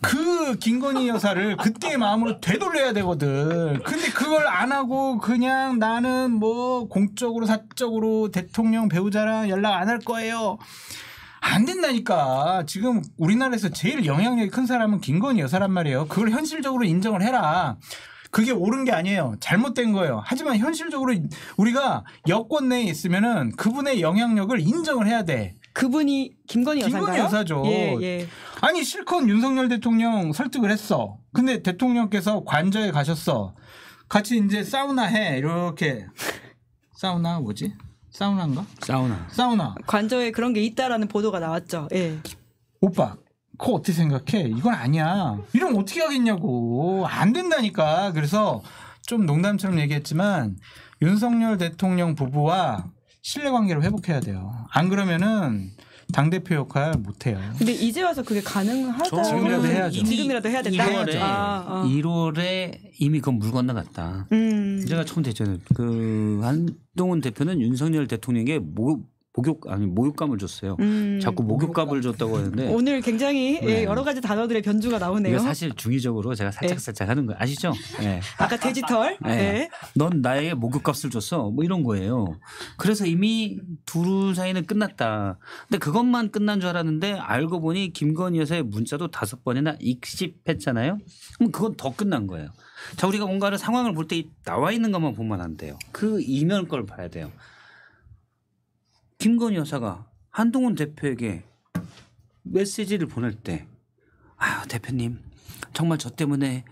그 김건희 여사를 그때의 마음으로 되돌려야 되거든. 근데 그걸 안 하고 그냥 나는 뭐 공적으로 사적으로 대통령 배우자랑 연락 안 할 거예요. 안 된다니까. 지금 우리나라에서 제일 영향력이 큰 사람은 김건희 여사란 말이에요. 그걸 현실적으로 인정을 해라. 그게 옳은 게 아니에요. 잘못된 거예요. 하지만 현실적으로 우리가 여권 내에 있으면은 그분의 영향력을 인정을 해야 돼. 그분이 김건희 여사인가요? 김건희 여사죠. 예. 아니 실컷 윤석열 대통령 설득을 했어. 근데 대통령께서 관저에 가셨어. 같이 이제 사우나 해. 이렇게. 사우나 뭐지? 사우나인가? 사우나. 관저에 그런 게 있다라는 보도가 나왔죠. 예. 오빠 그거 어떻게 생각해? 이건 아니야. 이러면 어떻게 하겠냐고. 안 된다니까. 그래서 좀 농담처럼 얘기했지만 윤석열 대통령 부부와 신뢰관계를 회복해야 돼요. 안 그러면은 당대표 역할 못해요. 근데 이제 와서 그게 가능하다. 지금이라도 해야죠. 지금이라도 해야 된다. 1월에 이미 그건 물 건너갔다. 제가 처음 됐잖아요. 그 한동훈 대표는 윤석열 대통령에게 모욕감을 줬어요. 자꾸 모욕감을 줬다고 하는데 오늘 굉장히 여러 가지 단어들의 변주가 나오네요. 이거 사실 중의적으로 제가 살짝 하는 거 아시죠? 네. 아까 돼지털. 넌 나에게 목욕값을 줬어. 뭐 이런 거예요. 그래서 이미 둘 사이는 끝났다. 근데 그것만 끝난 줄 알았는데 알고 보니 김건희 여사의 문자도 5번이나 익십했잖아요. 그럼 그건 더 끝난 거예요. 자, 우리가 뭔가를 상황을 볼 때 나와 있는 것만 보면 안 돼요. 그 이면 걸 봐야 돼요. 김건희 여사가 한동훈 대표에게 메시지를 보낼 때 아유 대표님 정말 저 때문에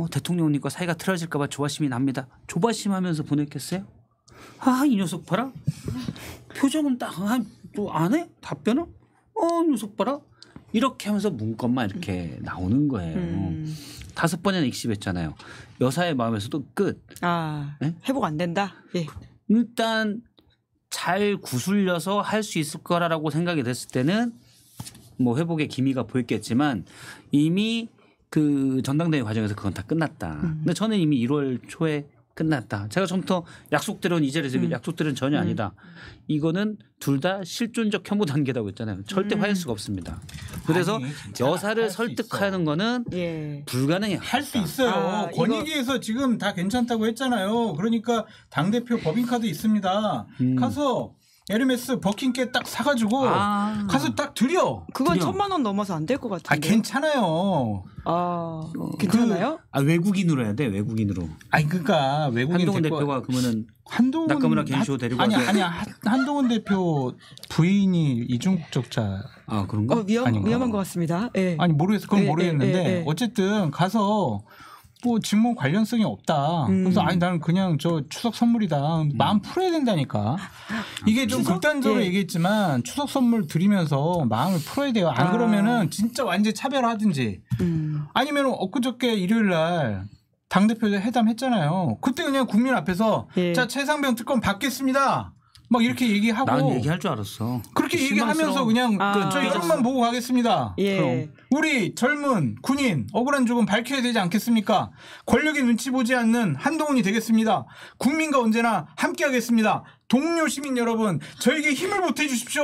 대통령님과 사이가 틀어질까 봐 조바심이 납니다. 조바심하면서 보냈겠어요? 이 녀석 봐라. 표정은 딱 또 안 해? 답변은? 이 녀석 봐라. 이렇게 하면서 문건만 이렇게 나오는 거예요. 5번이나 익십했잖아요. 여사의 마음에서도 끝. 네? 회복 안 된다? 예. 일단 잘 구슬려서 할 수 있을 거라고 생각이 됐을 때는 뭐 회복의 기미가 보였겠지만 이미 그 전당대회 과정에서 그건 다 끝났다. 근데 저는 이미 1월 초에 끝났다. 제가 처음부터 약속대로는 이 자리에서 약속대로는 전혀 아니다. 이거는 둘 다 실존적 혐오 단계라고 했잖아요. 절대 화할 수가 없습니다. 그래서 여사를 설득하는 거는 불가능해요. 할 수 있어요. 권익위에서 지금 다 괜찮다고 했잖아요. 그러니까 당대표 법인카드 있습니다. 가서 에르메스 버킨께 딱 사가지고 가서 딱 드려. 그건 1,000만 원 넘어서 안 될 것 같은데. 괜찮아요. 괜찮아요? 외국인으로 해야 돼. 외국인으로. 그러니까 외국인 한동훈 대표가 그러면은 한동훈 낙가무라 겐쇼 데리고 아니야. 한동훈 대표 부인이 이중국적자. 그런가? 위험한 것 같습니다. 예. 아니 모르겠어. 그건 모르겠는데 어쨌든 가서 뭐 직무 관련성이 없다. 그래서 나는 그냥 저 추석 선물이다. 마음 풀어야 된다니까. 이게 좀 극단적으로 얘기했지만 추석 선물 드리면서 마음을 풀어야 돼요. 안 그러면은 진짜 완전 차별하든지 아니면 엊그저께 일요일 날 당대표 회담했잖아요. 그때 그냥 국민 앞에서 자 최상병 특검 받겠습니다. 막 이렇게 얘기하고 난 얘기할 줄 알았어. 그렇게 얘기하면서 그냥 저 이것만 보고 가겠습니다. 예. 그럼 우리 젊은 군인 억울한 죽음 밝혀야 되지 않겠습니까? 권력의 눈치 보지 않는 한동훈이 되겠습니다. 국민과 언제나 함께하겠습니다. 동료 시민 여러분, 저에게 힘을 보태 주십시오.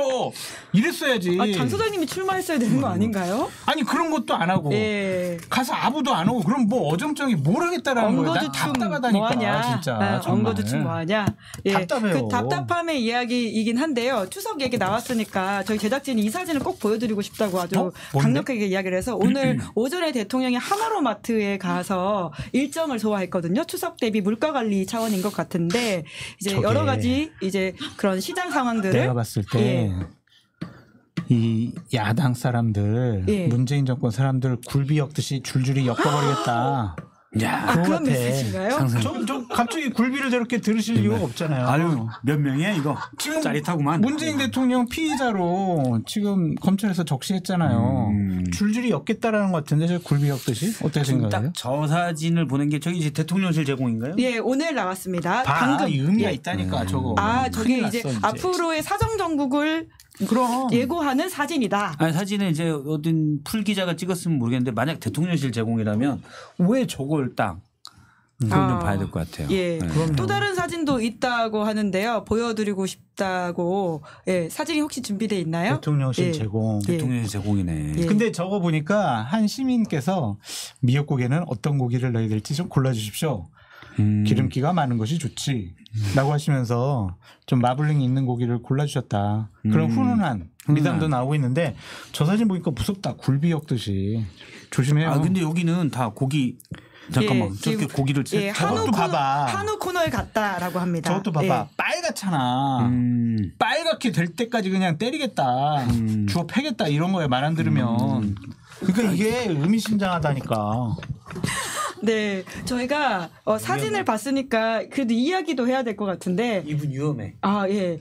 이랬어야지. 장 소장님이 출마했어야 되는 거 아닌가요? 아니 그런 것도 안 하고 예. 가서 아무도 안 오고 그럼 뭐 어정쩡히 뭘 하겠다라는 거예요. 난 답답하다니까 뭐하냐? 진짜. 엉거주춤 뭐하냐? 예. 답답해요. 그 답답함의 이야기이긴 한데요. 추석 얘기 나왔으니까 저희 제작진이 이 사진을 꼭 보여드리고 싶다고 아주 강력하게 이야기를 해서 오늘 오전에 대통령이 하나로마트에 가서 일정을 소화했거든요. 추석 대비 물가 관리 차원인 것 같은데 이제 여러 가지 이제 그런 시장 상황들을 내가 봤을 때 이 야당 사람들 문재인 정권 사람들 굴비 엮듯이 줄줄이 엮어버리겠다. 야, 그런 메시지인가요? 저 갑자기 굴비를 저렇게 들으실 이유가 없잖아요. 아유 몇 명이야 이거? 지금 짜릿하구만. 문재인 대통령 피의자로 지금 검찰에서 적시했잖아요. 줄줄이 엮겠다라는 것 같은데 저 굴비 엮듯이 어떻게 생각해요? 딱 저 사진을 보낸 게 저기 이제 대통령실 제공인가요? 예, 오늘 나왔습니다. 방금 의미가 있다니까 저거. 저게 이제 앞으로의 사정 정국을 그럼 예고하는 사진이다. 아니 사진은 이제 어떤 풀 기자가 찍었으면 모르겠는데 만약 대통령실 제공이라면 왜 저걸 딱 그건 좀 봐야 될 것 같아요. 예. 네. 또 다른 사진도 있다고 하는데요. 보여드리고 싶다고. 예. 사진이 혹시 준비돼 있나요? 대통령실 제공. 대통령실 제공이네. 예. 근데 저거 보니까 한 시민께서 미역국에는 어떤 고기를 넣어야 될지 좀 골라주십시오. 기름기가 많은 것이 좋지. 라고 하시면서 좀 마블링이 있는 고기를 골라주셨다. 그런 훈훈한 미담도 나오고 있는데 저 사진 보니까 무섭다. 굴비 엮듯이. 조심해요. 아 근데 여기는 다 고기 잠깐만 저렇게 고기를 저것도 봐봐. 한우 코너에 갔다라고 합니다. 저것도 봐봐. 빨갛잖아. 빨갛게 될 때까지 그냥 때리겠다. 주워 패겠다 이런 거에 말 안 들으면. 그러니까 이게 의미심장하다니까. 네, 저희가 사진을 봤으니까 그래도 이야기도 해야 될 것 같은데. 이분 위험해. 예.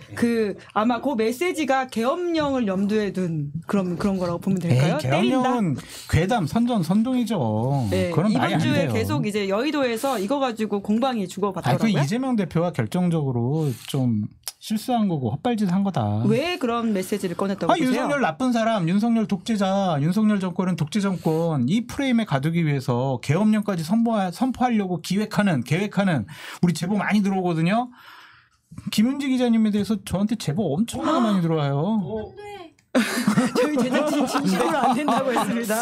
아마 그 메시지가 계엄령을 염두에 둔 그런 거라고 보면 될까요? 계엄령은 괴담, 선동이죠. 네, 그런 말이 안 돼요. 이번 주에 계속 이제 여의도에서 이거 가지고 공방이 주고받더라고요. 그 이재명 대표가 결정적으로 좀 실수한 거고 헛발질 한 거다. 왜 그런 메시지를 꺼냈다고 보세요? 윤석열 나쁜 사람, 윤석열 독재자, 윤석열 정권은 독재 정권 이 프레임에 가두기 위해서 계엄령까지 선포하려고 계획하는 우리 제보 많이 들어오거든요. 김은지 기자님에 대해서 저한테 제보 엄청나게 많이 들어와요. 저희 제작진이 진심으로 안 된다고 했습니다.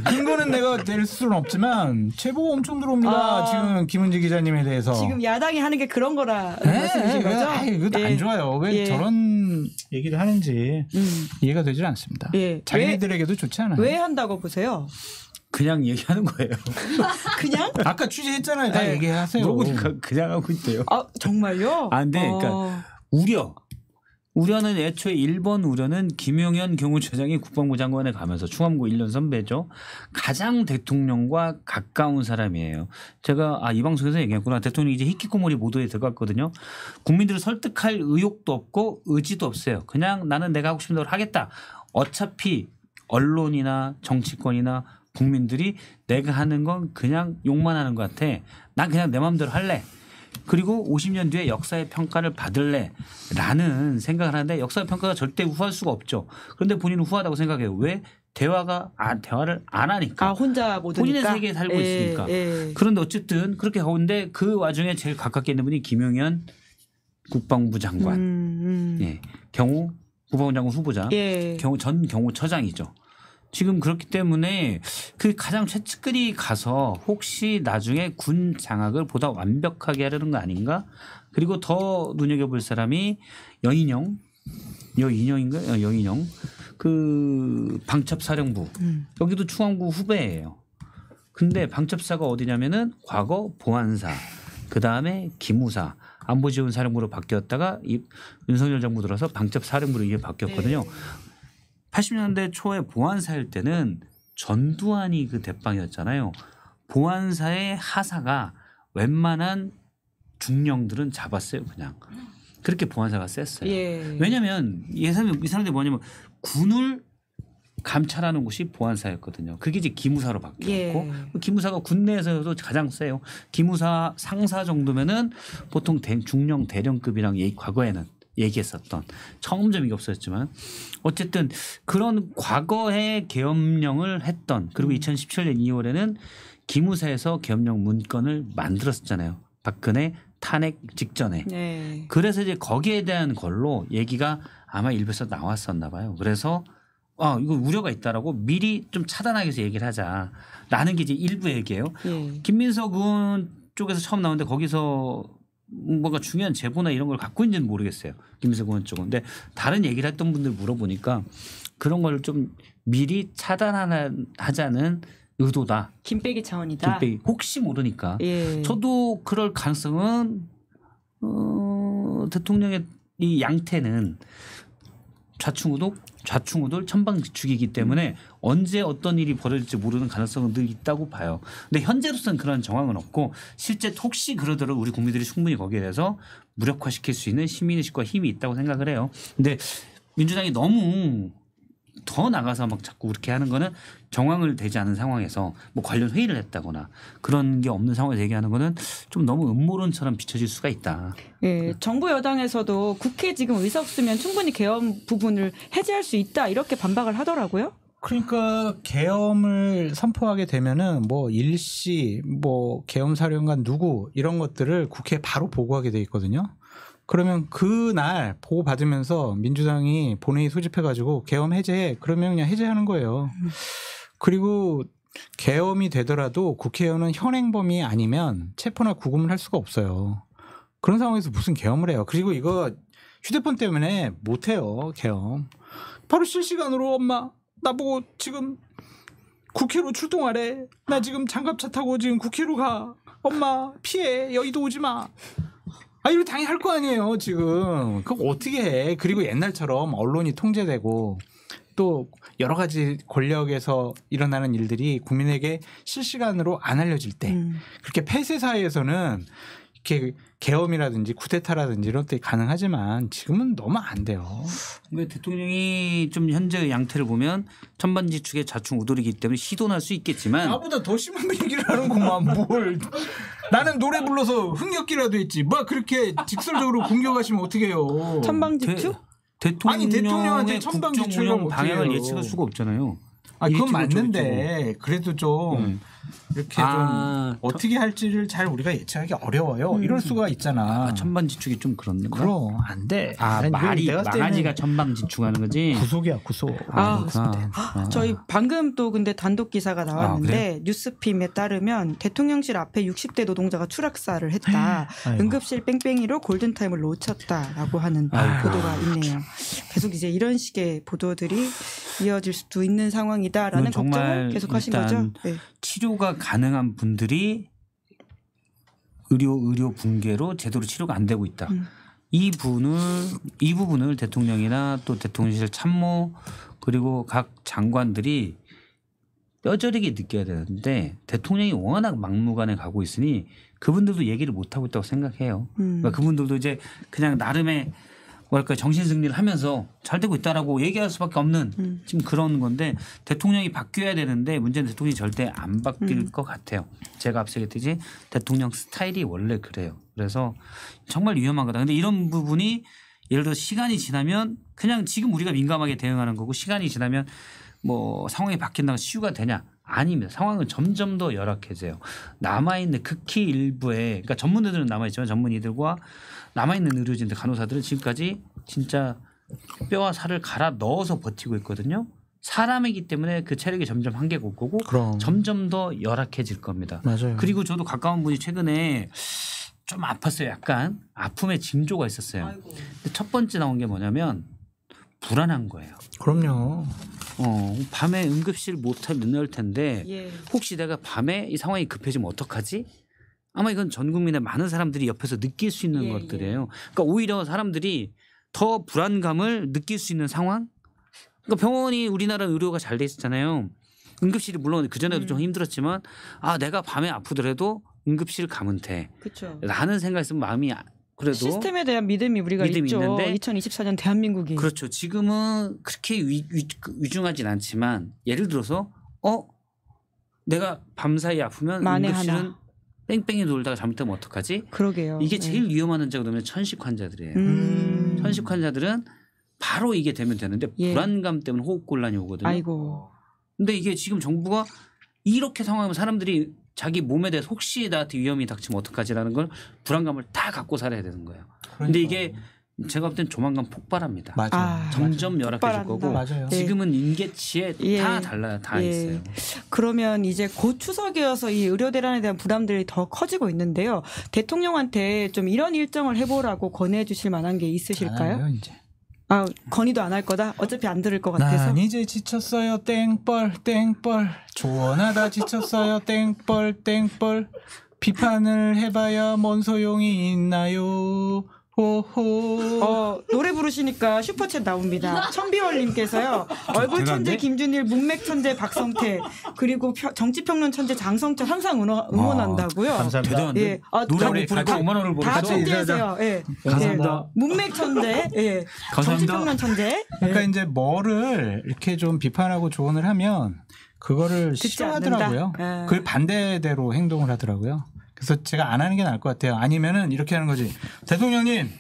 근거는 내가 될 수는 없지만 제보가 엄청 들어옵니다. 지금 김은지 기자님에 대해서. 지금 야당이 하는 게 그런 거라 말씀이신 거죠? 이거 안 좋아요. 왜 저런 얘기를 하는지 이해가 되질 않습니다. 자기네들에게도 좋지 않아요. 왜 한다고 보세요? 그냥 얘기하는 거예요. 그냥? 아까 취재했잖아요. 다 얘기하세요. 물어보니까 그냥 하고 있대요. 정말요? 안 돼. 그러니까 우려는 애초에 1번 우려는 김용현 경호처장이 국방부 장관에 가면서 충암고 1년 선배죠. 가장 대통령과 가까운 사람이에요. 제가 이 방송에서 얘기했구나. 대통령이 이제 히키코모리 모드에 들어갔거든요. 국민들을 설득할 의욕도 없고 의지도 없어요. 그냥 나는 내가 하고 싶은 대로 하겠다. 어차피 언론이나 정치권이나 국민들이 내가 하는 건 그냥 욕만 하는 것 같아. 난 그냥 내 마음대로 할래. 그리고 50년 뒤에 역사의 평가를 받을래 라는 생각을 하는데 역사의 평가가 절대 후할 수가 없죠. 그런데 본인은 후하다고 생각해요. 왜? 대화를 안 하니까. 혼자 못 하니까. 본인의 세계에 살고 있으니까. 그런데 어쨌든 그렇게 가운데 그 와중에 제일 가깝게 있는 분이 김용현 국방부 장관. 국방부 장관 후보자. 전 경호처장이죠. 지금 그렇기 때문에 그 가장 최측근이 가서 혹시 나중에 군 장악을 보다 완벽하게 하려는 거 아닌가? 그리고 더 눈여겨볼 사람이 여인영 그 방첩사령부 여기도 충암구 후배예요. 근데 방첩사가 어디냐면은 과거 보안사 그다음에 기무사 안보지원사령부로 바뀌었다가 윤석열 정부 들어서 방첩사령부로 이게 바뀌었거든요. 80년대 초에 보안사일 때는 전두환이 그 대빵이었잖아요. 보안사의 하사가 웬만한 중령들은 잡았어요. 그냥. 그렇게 보안사가 셌어요. 왜냐하면 이 사람들이 뭐냐면 군을 감찰하는 곳이 보안사였거든요. 그게 이제 기무사로 바뀌었고 기무사가 군내에서도 가장 세요. 기무사 상사 정도면은 보통 중령 대령급이랑 과거에는 얘기했었던 처음 이게 없었지만 어쨌든 그런 과거에 계엄령을 했던 그리고 2017년 2월에는 기무사에서 계엄령 문건을 만들었었잖아요. 박근혜 탄핵 직전에. 네. 그래서 이제 거기에 대한 걸로 얘기가 아마 일부에서 나왔었나 봐요. 그래서 이거 우려가 있다라고 미리 좀 차단하기 위해서 얘기를 하자라는 게 이제 일부 얘기예요. 김민석 의원 쪽에서 처음 나오는데 거기서 뭔가 중요한 제보나 이런 걸 갖고 있는지는 모르겠어요. 김민석 의원 쪽은. 근데 다른 얘기를 했던 분들 물어보니까 그런 걸 좀 미리 차단하자는 의도다. 김빼기 차원이다. 김빼기. 혹시 모르니까. 예. 저도 그럴 가능성은 대통령의 이 양태는 좌충우돌 천방지축이기 때문에 언제 어떤 일이 벌어질지 모르는 가능성은 늘 있다고 봐요. 근데 현재로서는 그런 정황은 없고 실제 혹시 그러더라도 우리 국민들이 충분히 거기에 대해서 무력화시킬 수 있는 시민의식과 힘이 있다고 생각을 해요. 근데 민주당이 너무 더 나가서 막 자꾸 그렇게 하는 거는 정황을 대지 않은 상황에서 뭐 관련 회의를 했다거나 그런 게 없는 상황에서 얘기하는 거는 좀 너무 음모론처럼 비춰질 수가 있다. 예, 정부 여당에서도 국회 지금 의석수면 충분히 계엄 부분을 해제할 수 있다 이렇게 반박을 하더라고요. 그러니까 계엄을 선포하게 되면은 뭐 일시 뭐 계엄사령관 누구 이런 것들을 국회에 바로 보고하게 돼 있거든요. 그러면 그날 보고 받으면서 민주당이 본회의 소집해가지고 계엄 해제해 그러면 그냥 해제하는 거예요. 그리고 계엄이 되더라도 국회의원은 현행범이 아니면 체포나 구금을 할 수가 없어요. 그런 상황에서 무슨 계엄을 해요. 그리고 이거 휴대폰 때문에 못해요. 계엄. 바로 실시간으로 엄마 나보고 지금 국회로 출동하래. 나 지금 장갑차 타고 지금 국회로 가. 엄마 피해 여의도 오지 마. 이거 당연히 할 거 아니에요, 지금. 그거 어떻게 해. 그리고 옛날처럼 언론이 통제되고 또 여러 가지 권력에서 일어나는 일들이 국민에게 실시간으로 안 알려질 때 그렇게 폐쇄 사회에서는 이렇게 계엄이라든지 쿠데타라든지 이런 때 가능하지만 지금은 너무 안 돼요. 그러니까 대통령이 좀 현재의 양태를 보면 천반지축의 좌충우돌이기 때문에 시도는 할 수 있겠지만 나보다 더 심한 얘기를 하는구만. 뭘. 나는 노래 불러서 흥겹기라도 했지. 뭐 그렇게 직설적으로 공격하시면 어떻게 해요. 천방지축? 대통령한테 천방지축을 방향을 예측할 수가 없잖아요. 그건 맞는데 그래도 좀 이렇게 좀 어떻게 할지를 잘 우리가 예측하기 어려워요. 이럴 수가 있잖아. 천방지축이 좀 그렇네. 그럼 안 돼. 망아지가 천방지축하는 거지. 구속이야 구속. 저희 방금 또 근데 단독 기사가 나왔는데 뉴스핌에 따르면 대통령실 앞에 60대 노동자가 추락사를 했다. 응급실 뺑뺑이로 골든타임을 놓쳤다라고 하는 보도가 있네요. 계속 이제 이런 식의 보도들이 이어질 수도 있는 상황이다라는 걱정을 계속 하신 거죠. 네. 치료가 가능한 분들이 의료 붕괴로 제대로 치료가 안 되고 있다. 이 부분을 대통령이나 또 대통령실 참모 그리고 각 장관들이 뼈저리게 느껴야 되는데 대통령이 워낙 막무가내 가고 있으니 그분들도 얘기를 못 하고 있다고 생각해요. 그러니까 그분들도 이제 그냥 나름의 뭐랄까 정신승리를 하면서 잘 되고 있다라고 얘기할 수밖에 없는 지금 그런 건데 대통령이 바뀌어야 되는데 문제는 대통령이 절대 안 바뀔 것 같아요. 제가 앞서 얘기했듯이 대통령 스타일이 원래 그래요. 그래서 정말 위험한 거다. 그런데 이런 부분이 예를 들어 시간이 지나면 그냥 지금 우리가 민감하게 대응하는 거고 시간이 지나면 뭐 상황이 바뀐다고 치유가 되냐? 아닙니다. 상황은 점점 더 열악해져요. 남아있는 극히 일부의 그러니까 전문의들은 남아있지만 전문의들과 남아있는 의료진들 간호사들은 지금까지 진짜 뼈와 살을 갈아 넣어서 버티고 있거든요. 사람이기 때문에 그 체력이 점점 한계가 올 거고 점점 더 열악해질 겁니다. 맞아요. 그리고 저도 가까운 분이 최근에 좀 아팠어요. 약간 아픔의 징조가 있었어요. 근데 첫 번째 나온 게 뭐냐면 불안한 거예요. 그럼요. 밤에 응급실 못 넣을 텐데 혹시 내가 밤에 이 상황이 급해지면 어떡하지? 아마 이건 전 국민의 많은 사람들이 옆에서 느낄 수 있는 것들이에요. 그러니까 오히려 사람들이 더 불안감을 느낄 수 있는 상황? 그러니까 병원이 우리나라 의료가 잘 돼 있었잖아요. 응급실이 물론 그전에도 좀 힘들었지만 내가 밤에 아프더라도 응급실 가면 돼. 그쵸. 라는 생각이 있으면 마음이 그래도 시스템에 대한 믿음이 우리가 있죠. 있는데 2024년 대한민국이. 그렇죠. 지금은 그렇게 위중하진 않지만 예를 들어서 내가 밤사이 아프면 응급실은 뺑뺑이 돌다가 잘못하면 어떡하지? 그러게요. 이게 제일 위험한 환자가 되면 천식 환자들이에요. 현직 환자들은 바로 이게 되면 되는데 예. 불안감 때문에 호흡곤란이 오거든요. 아이고. 근데 이게 지금 정부가 이렇게 상황하면 사람들이 자기 몸에 대해서 혹시 나한테 위험이 닥치면 어떡하지라는 걸 불안감을 다 갖고 살아야 되는 거예요. 근데 이게 제가 볼 땐 조만간 폭발합니다. 맞아요. 점점 열악해질 거고 맞아요. 지금은 인계치에 다 있어요. 그러면 이제 곧 추석이어서 이 의료 대란에 대한 부담들이 더 커지고 있는데요. 대통령한테 좀 이런 일정을 해보라고 권해주실 만한 게 있으실까요? 안 해요, 이제. 아, 건의도 안 할 거다? 어차피 안 들을 것 같아서. 난 이제 지쳤어요 땡벌 조언하다 지쳤어요 땡벌 비판을 해봐야 뭔 소용이 있나요 호호. 노래 부르시니까 슈퍼챗 나옵니다. 천비월님께서요. 얼굴 천재 김준일, 문맥 천재 박성태, 그리고 정치평론 천재 장성철 항상 응원한다고요. 감사합니다. 대단한데 예. 노래 부르고 5만 원을 다 벌었어. 천재세요. 예. 감사합니다. 문맥 천재, 예. 정치평론 천재. 그러니까 이제 뭐를 이렇게 좀 비판하고 조언을 하면 그거를 듣지 싫어하더라고요. 않는다? 그걸 반대대로 행동을 하더라고요. 그래서 제가 안 하는 게 나을 것 같아요. 아니면은 이렇게 하는 거지. 대통령님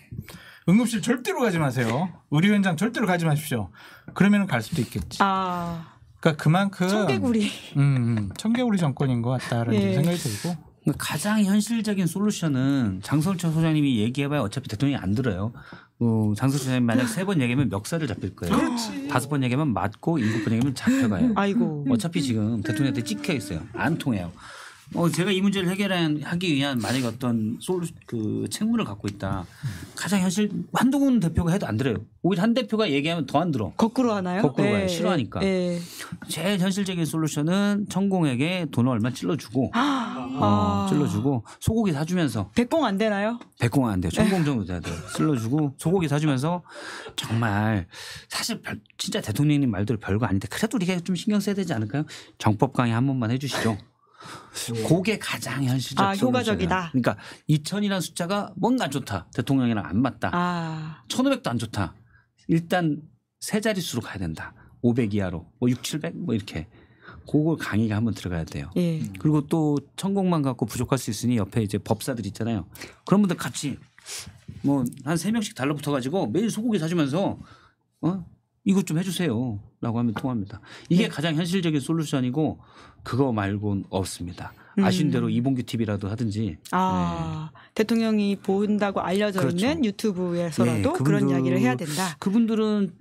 응급실 절대로 가지 마세요. 의료 현장 절대로 가지 마십시오. 그러면은 갈 수도 있겠지. 그러니까 그만큼 청개구리. 청개구리 정권인 것 같다라는 생각이 들고. 가장 현실적인 솔루션은 장성철 소장님이 얘기해봐야 어차피 대통령이 안 들어요. 장성철 소장님 만약 3번 얘기하면 멱살을 잡힐 거예요. 5번 얘기하면 맞고 7번 얘기하면 잡혀가요. 아이고. 어차피 지금 대통령한테 찍혀 있어요. 안 통해요. 제가 이 문제를 해결하기 위한 만약에 어떤 책무를 갖고 있다. 가장 한동훈 대표가 해도 안 들어요. 오히려 한 대표가 얘기하면 더 안 들어. 거꾸로 하나요? 거꾸로 가요. 싫어하니까. 제일 현실적인 솔루션은 천공에게 돈을 얼마 찔러주고 소고기 사주면서. 백공 안 되나요? 백공 안 돼요. 천공 정도 돼야 돼요. 찔러주고 소고기 사주면서 정말 사실 진짜 대통령님 말대로 별거 아닌데 그래도 우리가 좀 신경 써야 되지 않을까요? 정법 강의 한 번만 해주시죠. 그게 가장 현실적 효과적이다. 그러니까 2000이라는 숫자가 뭔가 안 좋다. 대통령이랑 안 맞다. 1500도 안 좋다. 일단 세 자릿수로 가야 된다. 500 이하로 6, 700 이렇게. 그걸 강의가 한번 들어가야 돼요. 그리고 또 천공만 갖고 부족할 수 있으니 옆에 이제 법사들 있잖아요. 그런 분들 같이 한 3명씩 달라붙어 가지고 매일 소고기 사주면서 이것 좀 해주세요. 라고 하면 통합니다. 이게 가장 현실적인 솔루션이고 그거 말고는 없습니다. 아쉬운 대로 이봉규 TV라도 하든지. 대통령이 본다고 알려져 있는 유튜브에서라도 그런 이야기를 해야 된다. 그분들은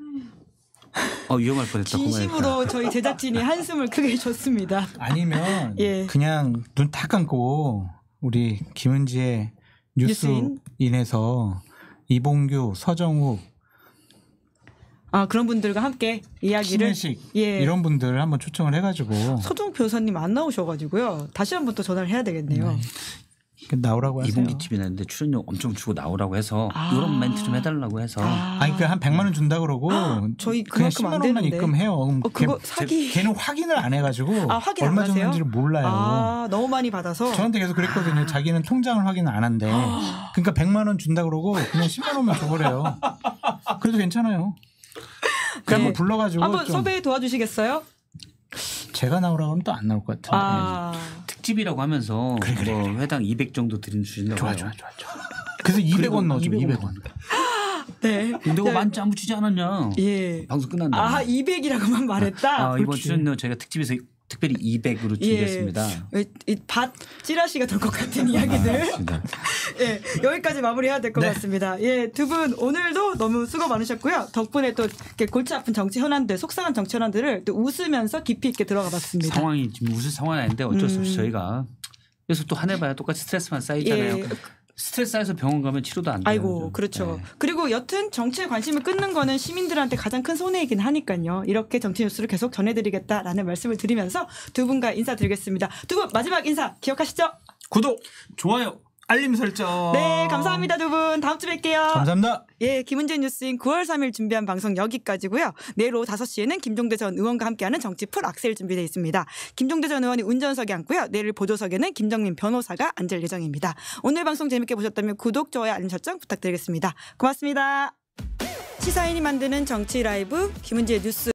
위험할 뻔했다. 진심으로 저희 제작진이 한숨을 크게 줬습니다. 아니면 그냥 눈 딱 감고 우리 김은지의 뉴스인에서 이봉규, 서정욱 그런 분들과 함께 이야기를 신혜식 이런 분들 한번 초청을 해가지고 서정욱 변호사님 안 나오셔가지고요. 다시 한번 또 전화를 해야 되겠네요. 나오라고 하세요. 이봉기 TV는 했는데 출연료 엄청 주고 나오라고 해서 이런 멘트 좀 해달라고 해서. 그러니까 한 100만 원 준다 그러고 저희 그냥 그만큼 10만 안 원만 되는데. 입금해요. 그거 사기. 걔는 확인을 안 해가지고 확인 얼마 안 하세요? 줬는지를 몰라요. 너무 많이 받아서. 저한테 계속 그랬거든요. 자기는 통장을 확인을 안 한대. 그러니까 100만 원 준다 그러고 그냥 10만 원만 줘버려요. 그래도 괜찮아요. 그냥 한번 불러가지고 한번 섭외 도와주시겠어요? 제가 나오라고 하면 또 안 나올 것 같은데. 특집이라고 하면서 회당 200 정도 드린다고. 좋아. 그래서 200원 넣어줘. 200원. 네. 근데 그거 많지 안 붙이지 않았냐. 방송 끝난다. 200이라고만 말했다. 이번 출연료 저희가 특집에서 특별히 200으로 준비했습니다. 밭 찌라시가 될 것 같은 이야기들. 여기까지 마무리해야 될 것 같습니다. 두 분 오늘도 너무 수고 많으셨고요. 덕분에 또 이렇게 골치 아픈 정치 현안들, 속상한 정치 현안들을 또 웃으면서 깊이 있게 들어가봤습니다. 상황이 지금 웃을 상황이 아닌데 어쩔 수 없이 저희가 그래서 또 한 해 봐야 똑같이 스트레스만 쌓이잖아요. 스트레스 쌓여서 병원 가면 치료도 안 돼요. 아이고, 그렇죠. 그리고 여튼 정치에 관심을 끊는 거는 시민들한테 가장 큰 손해이긴 하니까요. 이렇게 정치 뉴스를 계속 전해드리겠다라는 말씀을 드리면서 두 분과 인사드리겠습니다. 두 분 마지막 인사 기억하시죠? 구독, 좋아요, 알림 설정. 네, 감사합니다 두 분. 다음 주 뵐게요. 감사합니다. 김은재 뉴스인 9월 3일 준비한 방송 여기까지고요. 내일 오후 5시에는 김종대 전 의원과 함께하는 정치 풀 악셀 준비되어 있습니다. 김종대 전 의원이 운전석에 앉고요. 내일 보조석에는 김정민 변호사가 앉을 예정입니다. 오늘 방송 재밌게 보셨다면 구독, 좋아요, 알림 설정 부탁드리겠습니다. 고맙습니다. 시사인이 만드는 정치 라이브 김은재 뉴스.